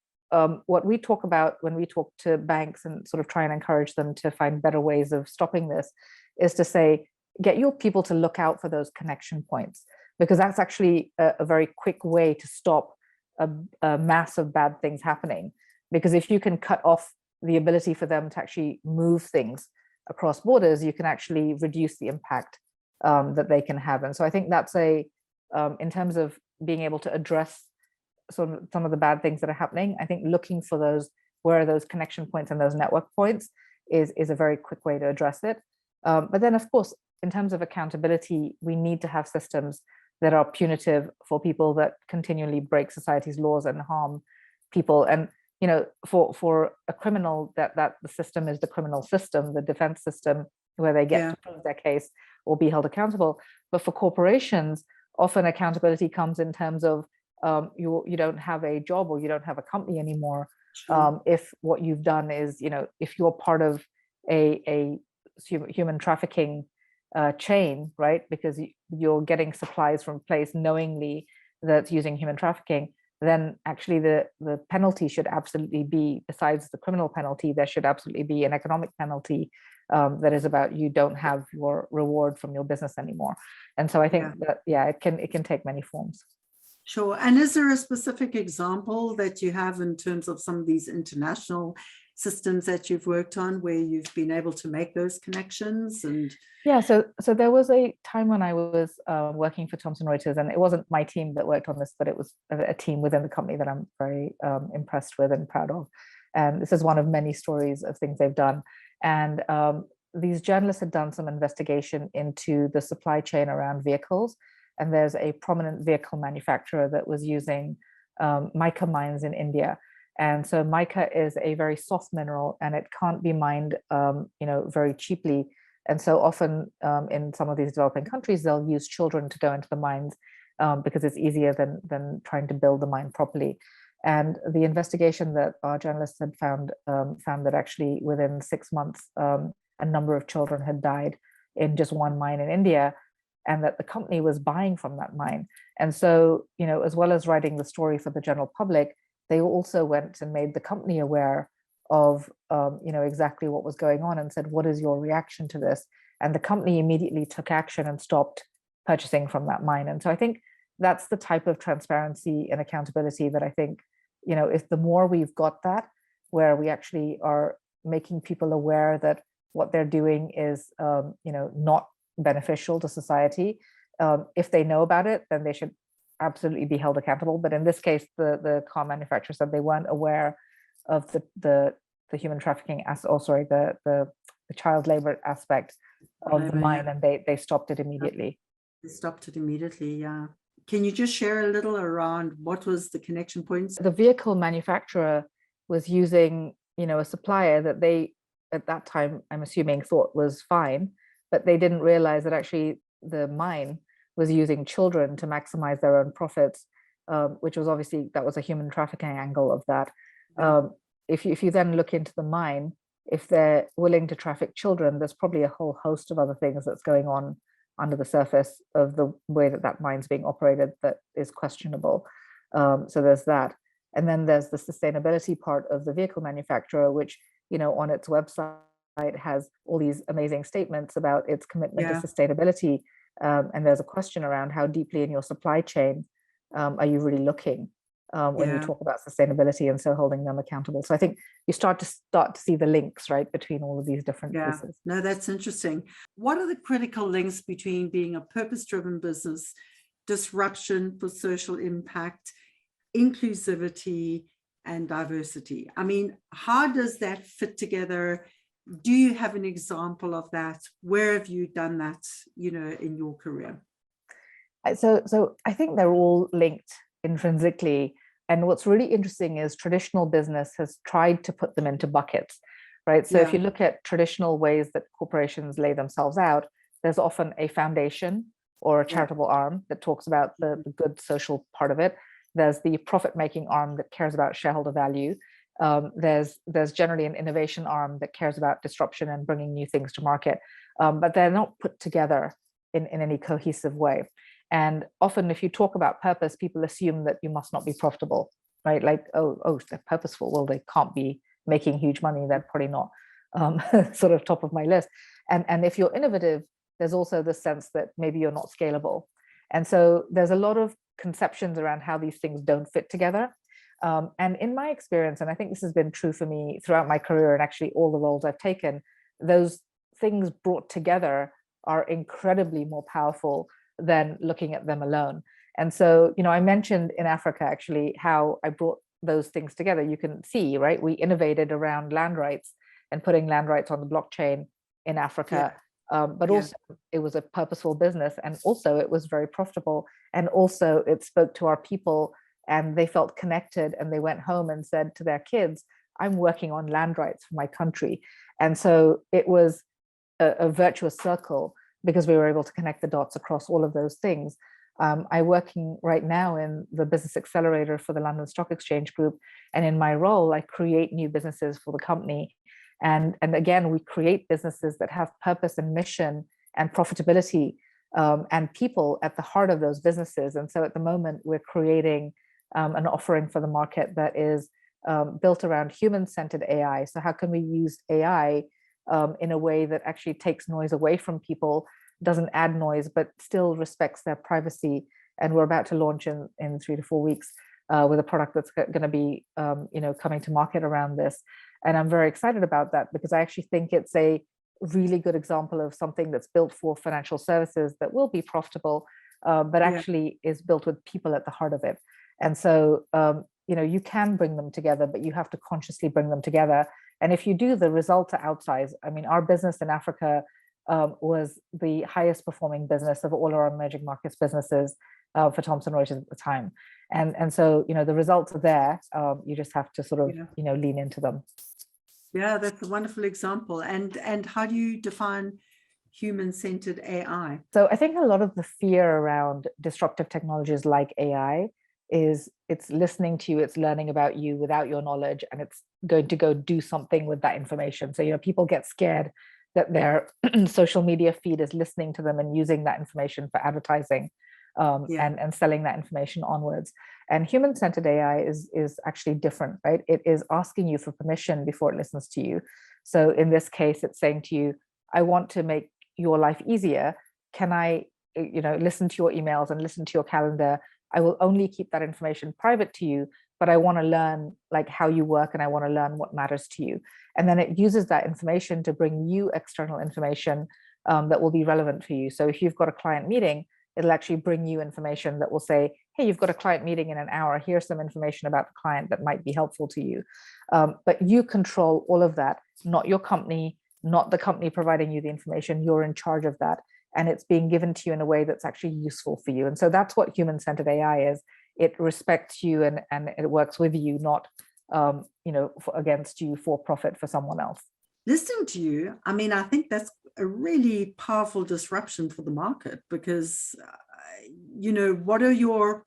what we talk about when we talk to banks and sort of try and encourage them to find better ways of stopping this is to say, get your people to look out for those connection points, because that's actually a very quick way to stop a mass of bad things happening. Because if you can cut off the ability for them to actually move things across borders, you can actually reduce the impact that they can have. And so I think that's in terms of being able to address sort of some of the bad things that are happening, I think looking for those, where are those connection points and those network points is a very quick way to address it. But then, of course, in terms of accountability, we need to have systems that are punitive for people that continually break society's laws and harm people. And for a criminal, that the system is the criminal system, the defense system, where they get to prove their case or be held accountable. But for corporations, often accountability comes in terms of you don't have a job or you don't have a company anymore. If what you've done is, if you're part of a human trafficking chain, right? Because you're getting supplies from a place knowingly that's using human trafficking, then actually the penalty should absolutely be, besides the criminal penalty, there should absolutely be an economic penalty that is about, you don't have your reward from your business anymore. And so I think that, it can take many forms. Sure. And is there a specific example that you have in terms of some of these international systems that you've worked on where you've been able to make those connections? And so there was a time when I was working for Thomson Reuters, and it wasn't my team that worked on this, but it was a team within the company that I'm very impressed with and proud of. And this is one of many stories of things they've done. And these journalists had done some investigation into the supply chain around vehicles. And there's a prominent vehicle manufacturer that was using mica mines in India. And so mica is a very soft mineral, and it can't be mined, very cheaply. And so often in some of these developing countries, they'll use children to go into the mines because it's easier than trying to build the mine properly. And the investigation that our journalists had found that actually within 6 months, a number of children had died in just one mine in India, and that the company was buying from that mine. And so, as well as writing the story for the general public, they also went and made the company aware of, exactly what was going on and said, what is your reaction to this? And the company immediately took action and stopped purchasing from that mine. And so I think that's the type of transparency and accountability that I think, if the more we've got that, where we actually are making people aware that what they're doing is, not beneficial to society. If they know about it, then they should absolutely be held accountable. But in this case, the car manufacturer said they weren't aware of the human trafficking the child labor aspect of the mine, and they stopped it immediately. They stopped it immediately, yeah. Can you just share a little around what was the connection points? The vehicle manufacturer was using, a supplier that they, at that time, I'm assuming, thought was fine, but they didn't realize that actually the mine was using children to maximize their own profits, which was obviously, that was a human trafficking angle of that. If you then look into the mine, if they're willing to traffic children, there's probably a whole host of other things that's going on under the surface of the way that mine's being operated that is questionable. So there's that. And then there's the sustainability part of the vehicle manufacturer, which, on its website has all these amazing statements about its commitment to sustainability. And there's a question around how deeply in your supply chain are you really looking when you talk about sustainability, and so holding them accountable. So I think you start to see the links, right, between all of these different pieces. No, that's interesting. What are the critical links between being a purpose-driven business, disruption for social impact, inclusivity, and diversity? I mean, how does that fit together? Do you have an example of that? Where have you done that, in your career? So I think they're all linked intrinsically. And what's really interesting is traditional business has tried to put them into buckets, right? So if you look at traditional ways that corporations lay themselves out, there's often a foundation or a charitable arm that talks about the good social part of it. There's the profit-making arm that cares about shareholder value. There's generally an innovation arm that cares about disruption and bringing new things to market, but they're not put together in any cohesive way. And often if you talk about purpose, people assume that you must not be profitable, right? Like, oh, they're purposeful. Well, they can't be making huge money. They're probably not sort of top of my list. And if you're innovative, there's also the sense that maybe you're not scalable. And so there's a lot of conceptions around how these things don't fit together. And in my experience, and I think this has been true for me throughout my career and actually all the roles I've taken, those things brought together are incredibly more powerful than looking at them alone. And so, I mentioned in Africa actually how I brought those things together. You can see, right? We innovated around land rights and putting land rights on the blockchain in Africa. But also it was a purposeful business, and also it was very profitable, and also it spoke to our people, and they felt connected, and they went home and said to their kids, I'm working on land rights for my country. And so it was a virtuous circle because we were able to connect the dots across all of those things. I'm working right now in the business accelerator for the London Stock Exchange Group, and in my role I create new businesses for the company. And again, we create businesses that have purpose and mission and profitability, and people at the heart of those businesses. And so at the moment, we're creating an offering for the market that is built around human-centered AI. So how can we use AI in a way that actually takes noise away from people, doesn't add noise, but still respects their privacy? And we're about to launch in 3 to 4 weeks with a product that's going to be coming to market around this. And I'm very excited about that because I actually think it's a really good example of something that's built for financial services that will be profitable, but actually is built with people at the heart of it. And so, you can bring them together, but you have to consciously bring them together. And if you do, the results are outsized. I mean, our business in Africa was the highest performing business of all our emerging markets businesses for Thomson Reuters at the time. And so, the results are there. You just have to sort of, lean into them. Yeah, that's a wonderful example. And how do you define human-centered AI? So I think a lot of the fear around disruptive technologies like AI is it's listening to you, it's learning about you without your knowledge, and it's going to go do something with that information. So, people get scared that their social media feed is listening to them and using that information for advertising, and selling that information onwards. And human-centered AI is actually different, right? It is asking you for permission before it listens to you. So in this case, it's saying to you, I want to make your life easier. Can I, listen to your emails and listen to your calendar? I will only keep that information private to you, but I want to learn like how you work, and I want to learn what matters to you. And then it uses that information to bring you external information that will be relevant for you. So if you've got a client meeting, it'll actually bring you information that will say, hey, you've got a client meeting in an hour. Here's some information about the client that might be helpful to you. But you control all of that, not your company, not the company providing you the information. You're in charge of that. And it's being given to you in a way that's actually useful for you. And so that's what human-centered AI is. It respects you and it works with you, not against you for profit for someone else. Listening to you, I mean, I think that's a really powerful disruption for the market because, what are your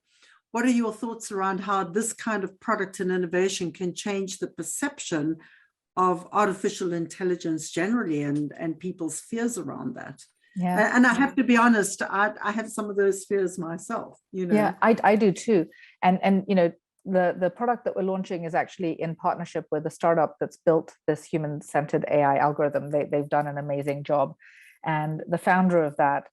thoughts around how this kind of product and innovation can change the perception of artificial intelligence generally and people's fears around that? Yeah. And I have to be honest, I have some of those fears myself, Yeah, I do too. And the product that we're launching is actually in partnership with a startup that's built this human-centered AI algorithm. They've done an amazing job. And the founder of that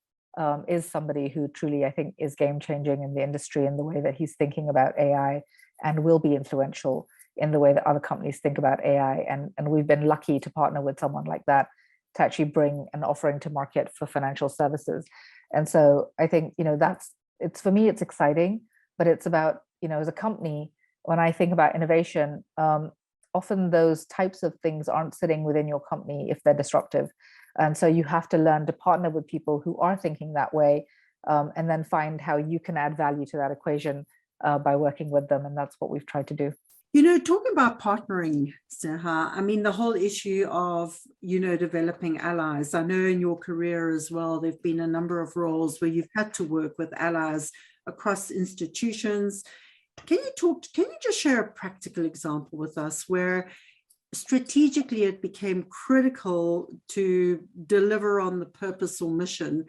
is somebody who truly, I think, is game-changing in the industry in the way that he's thinking about AI, and will be influential in the way that other companies think about AI. And we've been lucky to partner with someone like that to actually bring an offering to market for financial services. And so I think, for me, it's exciting, but it's about, as a company, when I think about innovation, often those types of things aren't sitting within your company if they're disruptive. And so you have to learn to partner with people who are thinking that way, and then find how you can add value to that equation by working with them. And that's what we've tried to do. Talking about partnering, Sneha, I mean, the whole issue of, developing allies. I know in your career as well, there've been a number of roles where you've had to work with allies across institutions. Can you just share a practical example with us where strategically it became critical to deliver on the purpose or mission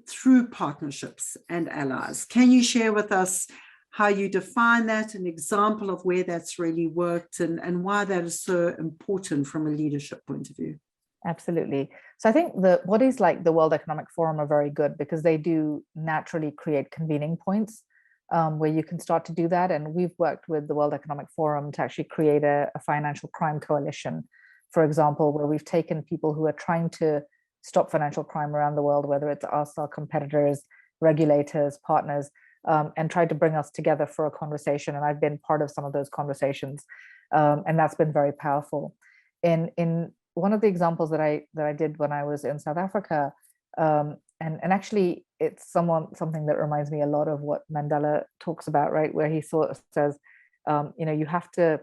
through partnerships and allies? Can you share with us how you define that, an example of where that's really worked, and why that is so important from a leadership point of view? Absolutely. So I think the bodies like the World Economic Forum are very good because they do naturally create convening points where you can start to do that. And we've worked with the World Economic Forum to actually create a financial crime coalition, for example, where we've taken people who are trying to stop financial crime around the world, whether it's us, our competitors, regulators, partners, and tried to bring us together for a conversation. And I've been part of some of those conversations, and that's been very powerful. In one of the examples that I did when I was in South Africa, and actually it's something that reminds me a lot of what Mandela talks about, right? Where he sort of says, you have to,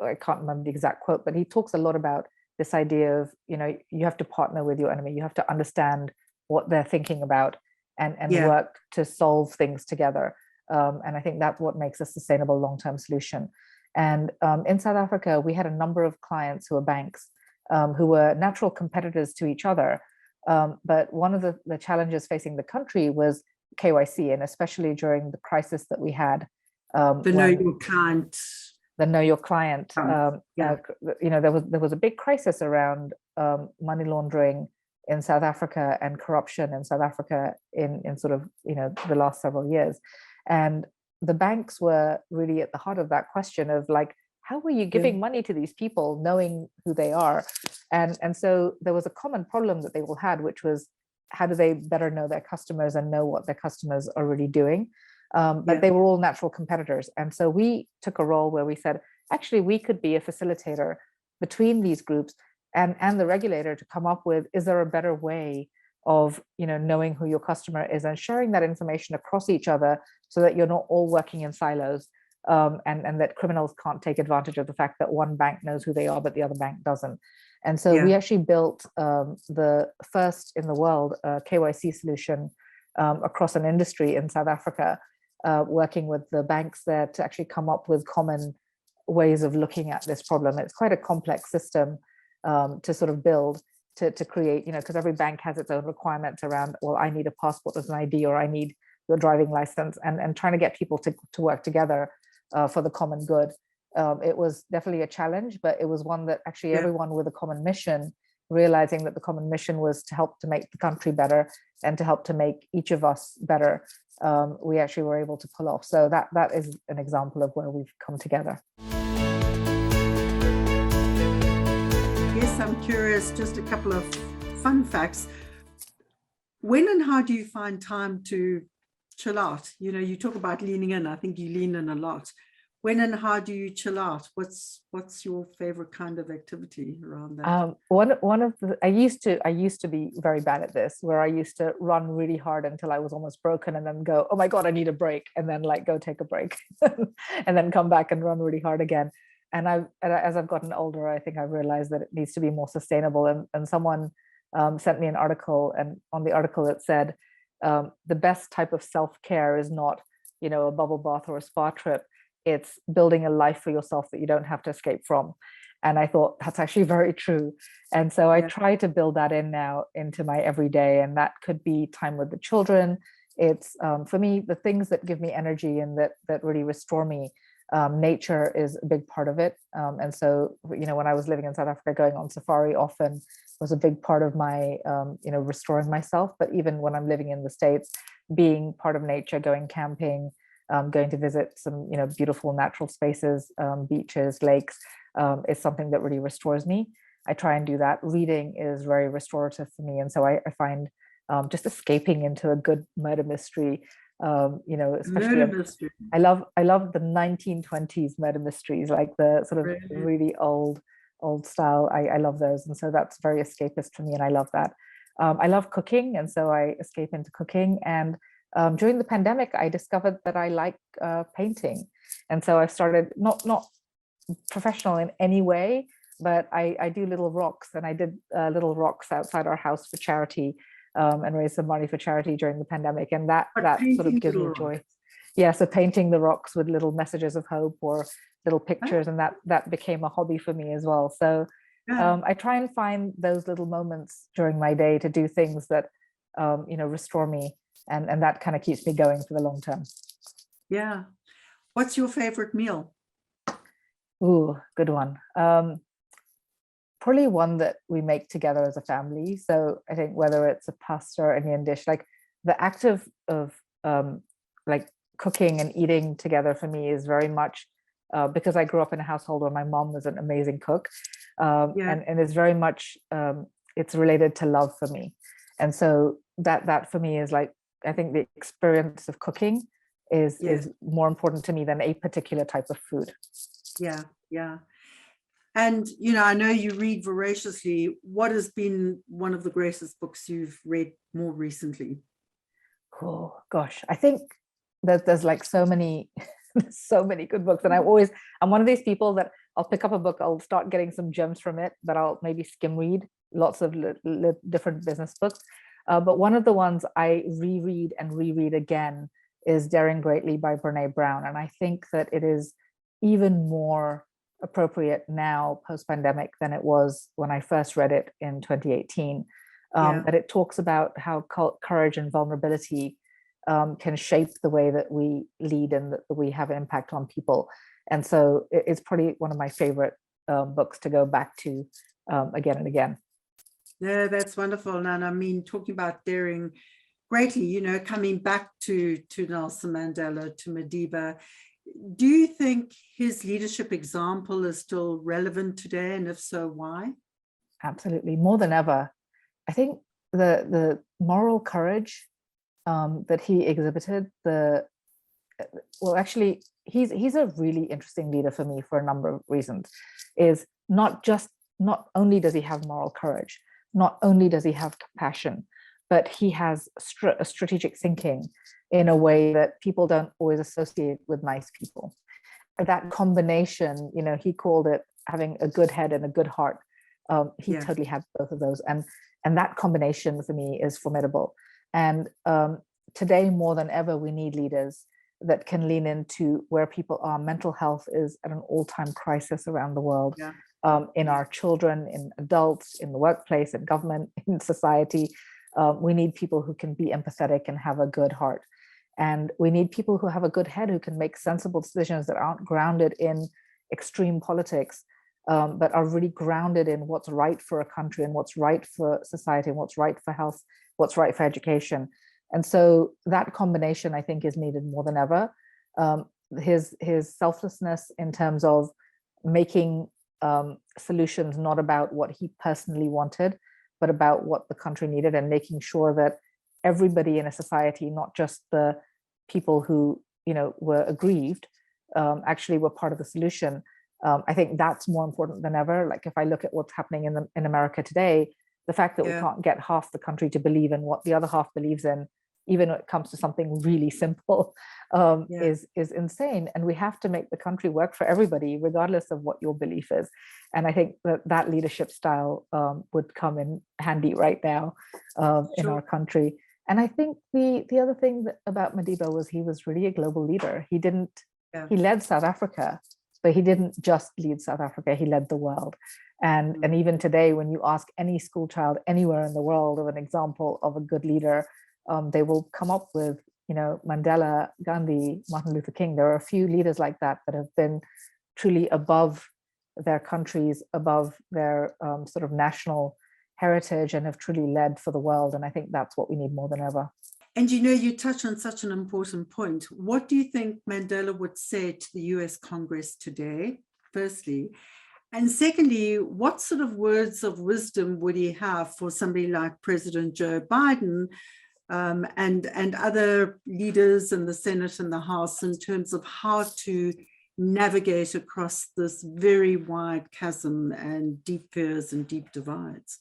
I can't remember the exact quote, but he talks a lot about this idea of, you have to partner with your enemy. You have to understand what they're thinking about and work to solve things together. And I think that's what makes a sustainable long-term solution. And in South Africa, we had a number of clients who were banks, who were natural competitors to each other. But one of the challenges facing the country was KYC, and especially during the crisis that we had. The know your client. The know your client. There was a big crisis around money laundering in South Africa and corruption in South Africa in sort of, the last several years. And the banks were really at the heart of that question of like, how were you giving money to these people knowing who they are? And so there was a common problem that they all had, which was how do they better know their customers and know what their customers are really doing? But they were all natural competitors. And so we took a role where we said, actually, we could be a facilitator between these groups and the regulator to come up with, is there a better way of knowing who your customer is and sharing that information across each other so that you're not all working in silos, and that criminals can't take advantage of the fact that one bank knows who they are, but the other bank doesn't. And so we actually built the first in the world KYC solution across an industry in South Africa, working with the banks there to actually come up with common ways of looking at this problem. It's quite a complex system to sort of build, to create, because every bank has its own requirements around, well, I need a passport as an ID, or I need your driving license, and trying to get people to work together for the common good. It was definitely a challenge, but it was one that actually everyone with a common mission, realizing that the common mission was to help to make the country better and to help to make each of us better, we actually were able to pull off. So that is an example of where we've come together. Yes, I'm curious, just a couple of fun facts. When and how do you find time to chill out? You talk about leaning in. I think you lean in a lot. When and how do you chill out? What's your favorite kind of activity around that? One of the I used to be very bad at this, where I used to run really hard until I was almost broken, and then go, oh my God, I need a break, and then go take a break, and then come back and run really hard again. And as I've gotten older, I think I've realized that it needs to be more sustainable. And someone sent me an article, and on the article it said, the best type of self-care is not, a bubble bath or a spa trip. It's building a life for yourself that you don't have to escape from. And I thought that's actually very true. And so I try to build that in now into my everyday. And that could be time with the children. It's for me, the things that give me energy and that really restore me. Nature is a big part of it. And so, when I was living in South Africa, going on safari often was a big part of my, restoring myself. But even when I'm living in the States, being part of nature, going camping, going to visit some, beautiful natural spaces, beaches, lakes, is something that really restores me. I try and do that. Reading is very restorative for me. And so I find just escaping into a good murder mystery, especially I love the 1920s murder mysteries, like the sort of really old style. I love those. And so that's very escapist for me. And I love that. I love cooking. And so I escape into cooking. And during the pandemic, I discovered that I like painting. And so I started not professional in any way, but I do little rocks, and I did little rocks outside our house for charity, and raised some money for charity during the pandemic. And that sort of gives me joy. Yeah, so painting the rocks with little messages of hope or little pictures, and that became a hobby for me as well. So I try and find those little moments during my day to do things that restore me, and that kind of keeps me going for the long term. Yeah. What's your favorite meal? Ooh, good one. Probably one that we make together as a family. So I think whether it's a pasta or Indian dish, like the act of like cooking and eating together for me is very much because I grew up in a household where my mom was an amazing cook, and it's very much it's related to love for me. And so that for me is like, I think the experience of cooking is more important to me than a particular type of food. Yeah, yeah. And, I know you read voraciously. What has been one of the greatest books you've read more recently? Oh gosh, I think that there's like so many, so many good books. And I'm one of these people that I'll pick up a book, I'll start getting some gems from it, but I'll maybe skim read lots of different business books. But one of the ones I reread and reread again is Daring Greatly by Brene Brown. And I think that it is even more appropriate now post-pandemic than it was when I first read it in 2018. That it talks about how courage and vulnerability can shape the way that we lead and that we have an impact on people. And so it's probably one of my favorite books to go back to again and again. Yeah, that's wonderful. And I mean, talking about daring greatly, coming back to Nelson Mandela, to Madiba, do you think his leadership example is still relevant today? And if so, why? Absolutely, more than ever. I think the moral courage that he exhibited, actually, he's a really interesting leader for me for a number of reasons. Is not only does he have moral courage, not only does he have compassion, but he has strategic thinking in a way that people don't always associate with nice people. That combination, he called it having a good head and a good heart. He totally had both of those. And that combination for me is formidable. And today, more than ever, we need leaders that can lean into where people are. Mental health is at an all-time crisis around the world. In our children, in adults, in the workplace, in government, in society. We need people who can be empathetic and have a good heart. And we need people who have a good head, who can make sensible decisions that aren't grounded in extreme politics, but are really grounded in what's right for a country and what's right for society and what's right for health, what's right for education. And so that combination, I think, is needed more than ever. His selflessness in terms of making solutions not about what he personally wanted, but about what the country needed, and making sure that everybody in a society, not just the people who were aggrieved, actually were part of the solution. I think that's more important than ever. Like if I look at what's happening in America today, the fact that we can't get half the country to believe in what the other half believes in, even when it comes to something really simple, is insane. And we have to make the country work for everybody, regardless of what your belief is. And I think that leadership style would come in handy right now in our country. And I think the other thing about Madiba was he was really a global leader. He led South Africa, but he didn't just lead South Africa, he led the world. And even today, when you ask any school child anywhere in the world of an example of a good leader, they will come up with, Mandela, Gandhi, Martin Luther King. There are a few leaders like that have been truly above their countries, above their sort of national heritage, and have truly led for the world. And I think that's what we need more than ever. And you touch on such an important point. What do you think Mandela would say to the US Congress today, firstly? And secondly, what sort of words of wisdom would he have for somebody like President Joe Biden and other leaders in the Senate and the House in terms of how to navigate across this very wide chasm and deep fears and deep divides?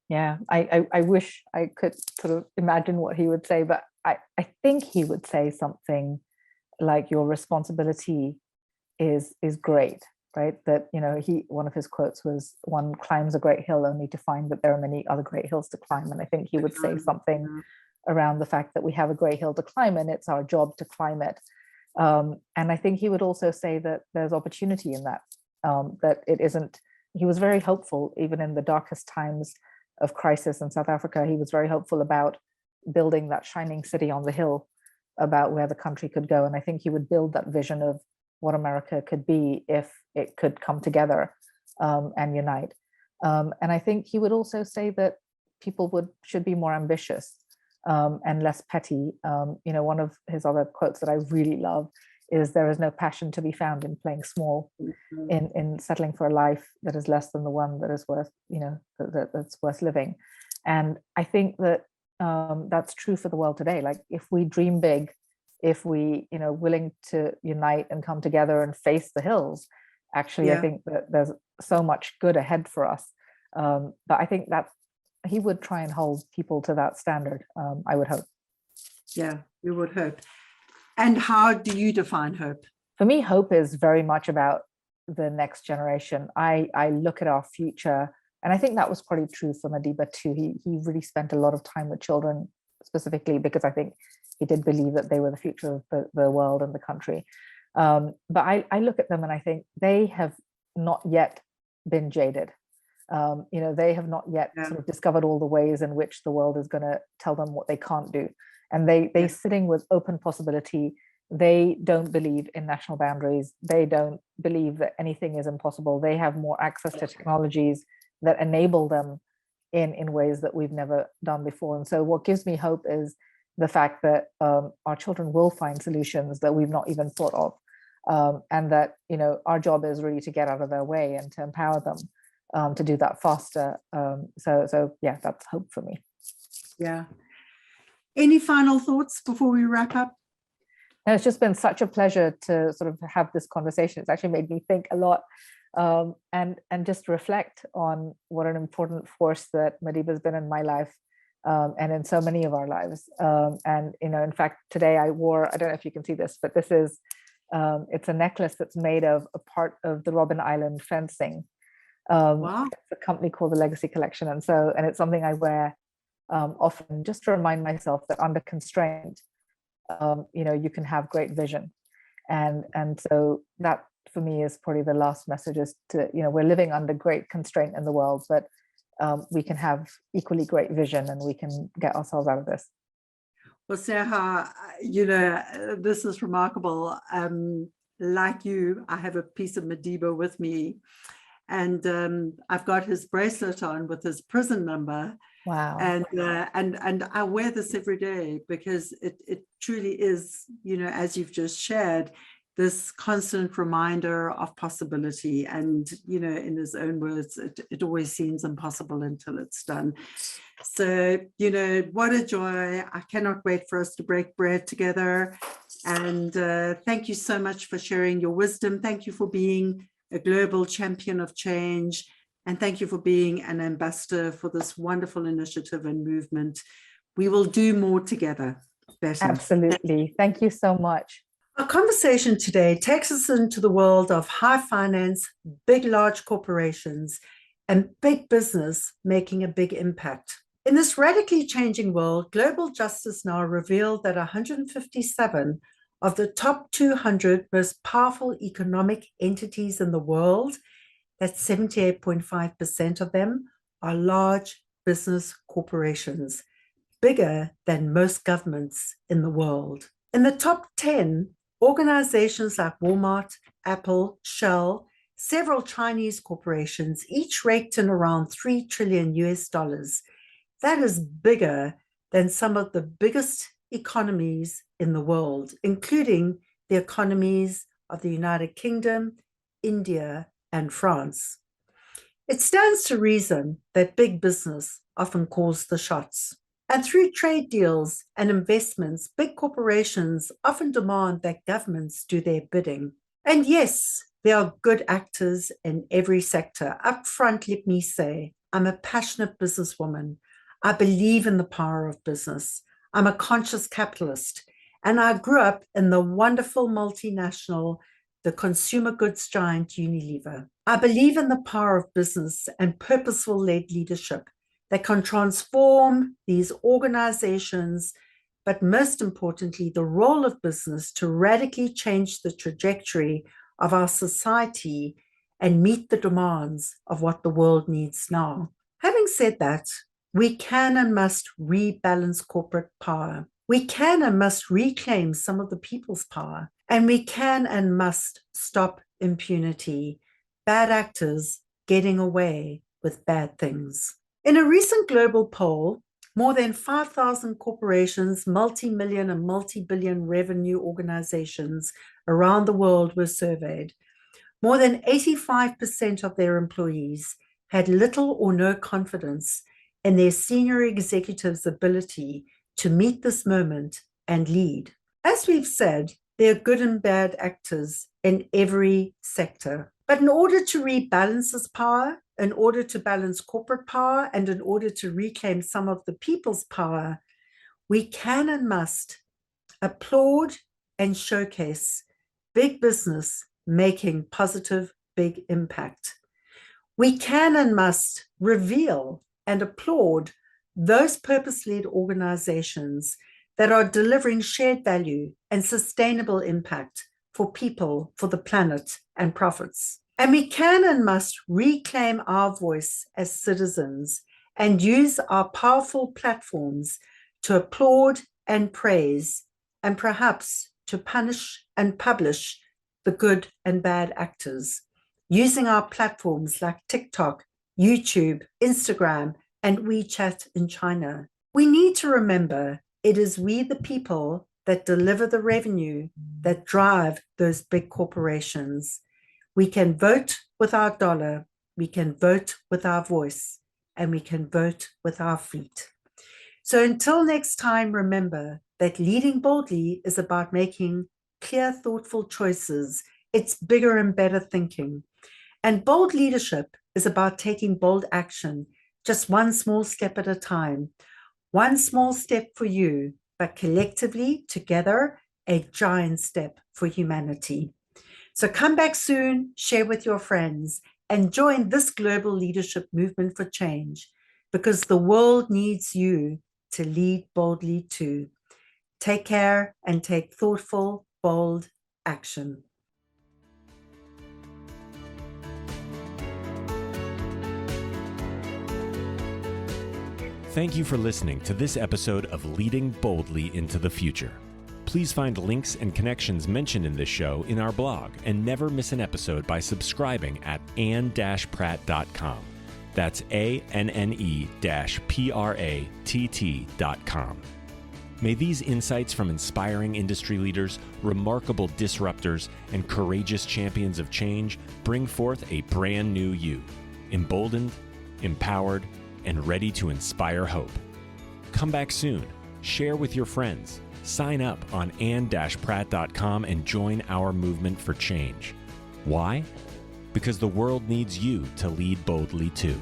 Yeah, I wish I could sort of imagine what he would say, but I think he would say something like, your responsibility is great, right? That, one of his quotes was, one climbs a great hill only to find that there are many other great hills to climb. And I think he would say something around the fact that we have a great hill to climb and it's our job to climb it. And I think he would also say that there's opportunity in that, that it isn't, he was very hopeful, even in the darkest times of crisis in South Africa. He was very hopeful about building that shining city on the hill, about where the country could go. And I think he would build that vision of what America could be if it could come together and unite. And I think he would also say that people should be more ambitious and less petty. One of his other quotes that I really love is there is no passion to be found in playing small, in settling for a life that is less than the one that is worth, that's worth living. And I think that that's true for the world today. Like if we dream big, if we, willing to unite and come together and face the hills, actually, I think that there's so much good ahead for us. But I think that he would try and hold people to that standard, I would hope. Yeah, you would hope. And how do you define hope? For me, hope is very much about the next generation. I look at our future, and I think that was probably true for Madiba too. He really spent a lot of time with children specifically because I think he did believe that they were the future of the world and the country. But I look at them and I think they have not yet been jaded. They have not yet sort of discovered all the ways in which the world is going to tell them what they can't do. And they're sitting with open possibility. They don't believe in national boundaries. They don't believe that anything is impossible. They have more access to technologies that enable them in ways that we've never done before. And so what gives me hope is the fact that our children will find solutions that we've not even thought of. And that, our job is really to get out of their way and to empower them to do that faster. So yeah, that's hope for me. Yeah. Any final thoughts before we wrap up? And it's just been such a pleasure to sort of have this conversation. It's actually made me think a lot and just reflect on what an important force that Madiba has been in my life and in so many of our lives. And, in fact, today I wore, I don't know if you can see this, but this is, it's a necklace that's made of a part of the Robben Island fencing. Wow. It's a company called the Legacy Collection. And it's something I wear often just to remind myself that under constraint, you can have great vision. And so that for me is probably the last message is to, we're living under great constraint in the world, but we can have equally great vision and we can get ourselves out of this. Well, Sneha, this is remarkable. Like you, I have a piece of Madiba with me, and I've got his bracelet on with his prison number. Wow. And I wear this every day because it truly is, as you've just shared, this constant reminder of possibility. And, in his own words, it always seems impossible until it's done. So, what a joy. I cannot wait for us to break bread together. And thank you so much for sharing your wisdom. Thank you for being a global champion of change. And thank you for being an ambassador for this wonderful initiative and movement. We will do more together. Better. Absolutely. Thank you so much. Our conversation today takes us into the world of high finance, big, large corporations, and big business making a big impact. In this radically changing world, Global Justice Now revealed that 157 of the top 200 most powerful economic entities in the world, that's 78.5% of them, are large business corporations, bigger than most governments in the world. In the top 10, organizations like Walmart, Apple, Shell, several Chinese corporations, each raked in around $3 trillion US. That is bigger than some of the biggest economies in the world, including the economies of the United Kingdom, India, and France. It stands to reason that big business often calls the shots. And through trade deals and investments, big corporations often demand that governments do their bidding. And yes, there are good actors in every sector. Up front, let me say, I'm a passionate businesswoman. I believe in the power of business. I'm a conscious capitalist. And I grew up in the wonderful multinational, the consumer goods giant Unilever. I believe in the power of business and purposeful-led leadership that can transform these organizations, but most importantly, the role of business to radically change the trajectory of our society and meet the demands of what the world needs now. Having said that, we can and must rebalance corporate power. We can and must reclaim some of the people's power, and we can and must stop impunity, bad actors getting away with bad things. In a recent global poll, More than 5,000 corporations, multi-million and multi-billion revenue organizations around the world were surveyed. More than 85% of their employees had little or no confidence in their senior executives' ability to meet this moment and lead. As we've said, there are good and bad actors in every sector. But in order to rebalance this power, in order to balance corporate power, and in order to reclaim some of the people's power, we can and must applaud and showcase big business making positive, big impact. We can and must reveal and applaud those purpose-led organizations that are delivering shared value and sustainable impact for people, for the planet, and profits. And we can and must reclaim our voice as citizens and use our powerful platforms to applaud and praise, and perhaps to punish and publish the good and bad actors, using our platforms like TikTok, YouTube, Instagram, and WeChat in China. We need to remember it is we, the people, that deliver the revenue that drive those big corporations. We can vote with our dollar, we can vote with our voice, and we can vote with our feet. So until next time, remember that leading boldly is about making clear, thoughtful choices. It's bigger and better thinking. And bold leadership is about taking bold action, just one small step at a time. One small step for you, but collectively, together, a giant step for humanity. So come back soon, share with your friends, and join this global leadership movement for change, because the world needs you to lead boldly too. Take care and take thoughtful, bold action. Thank you for listening to this episode of Leading Boldly into the Future. Please find links and connections mentioned in this show in our blog, and never miss an episode by subscribing at anne-pratt.com. That's ANNE-PRATT.com. May these insights from inspiring industry leaders, remarkable disruptors, and courageous champions of change bring forth a brand new you, emboldened, empowered, and ready to inspire hope. Come back soon, share with your friends, sign up on anne-pratt.com and join our movement for change. Why? Because the world needs you to lead boldly too.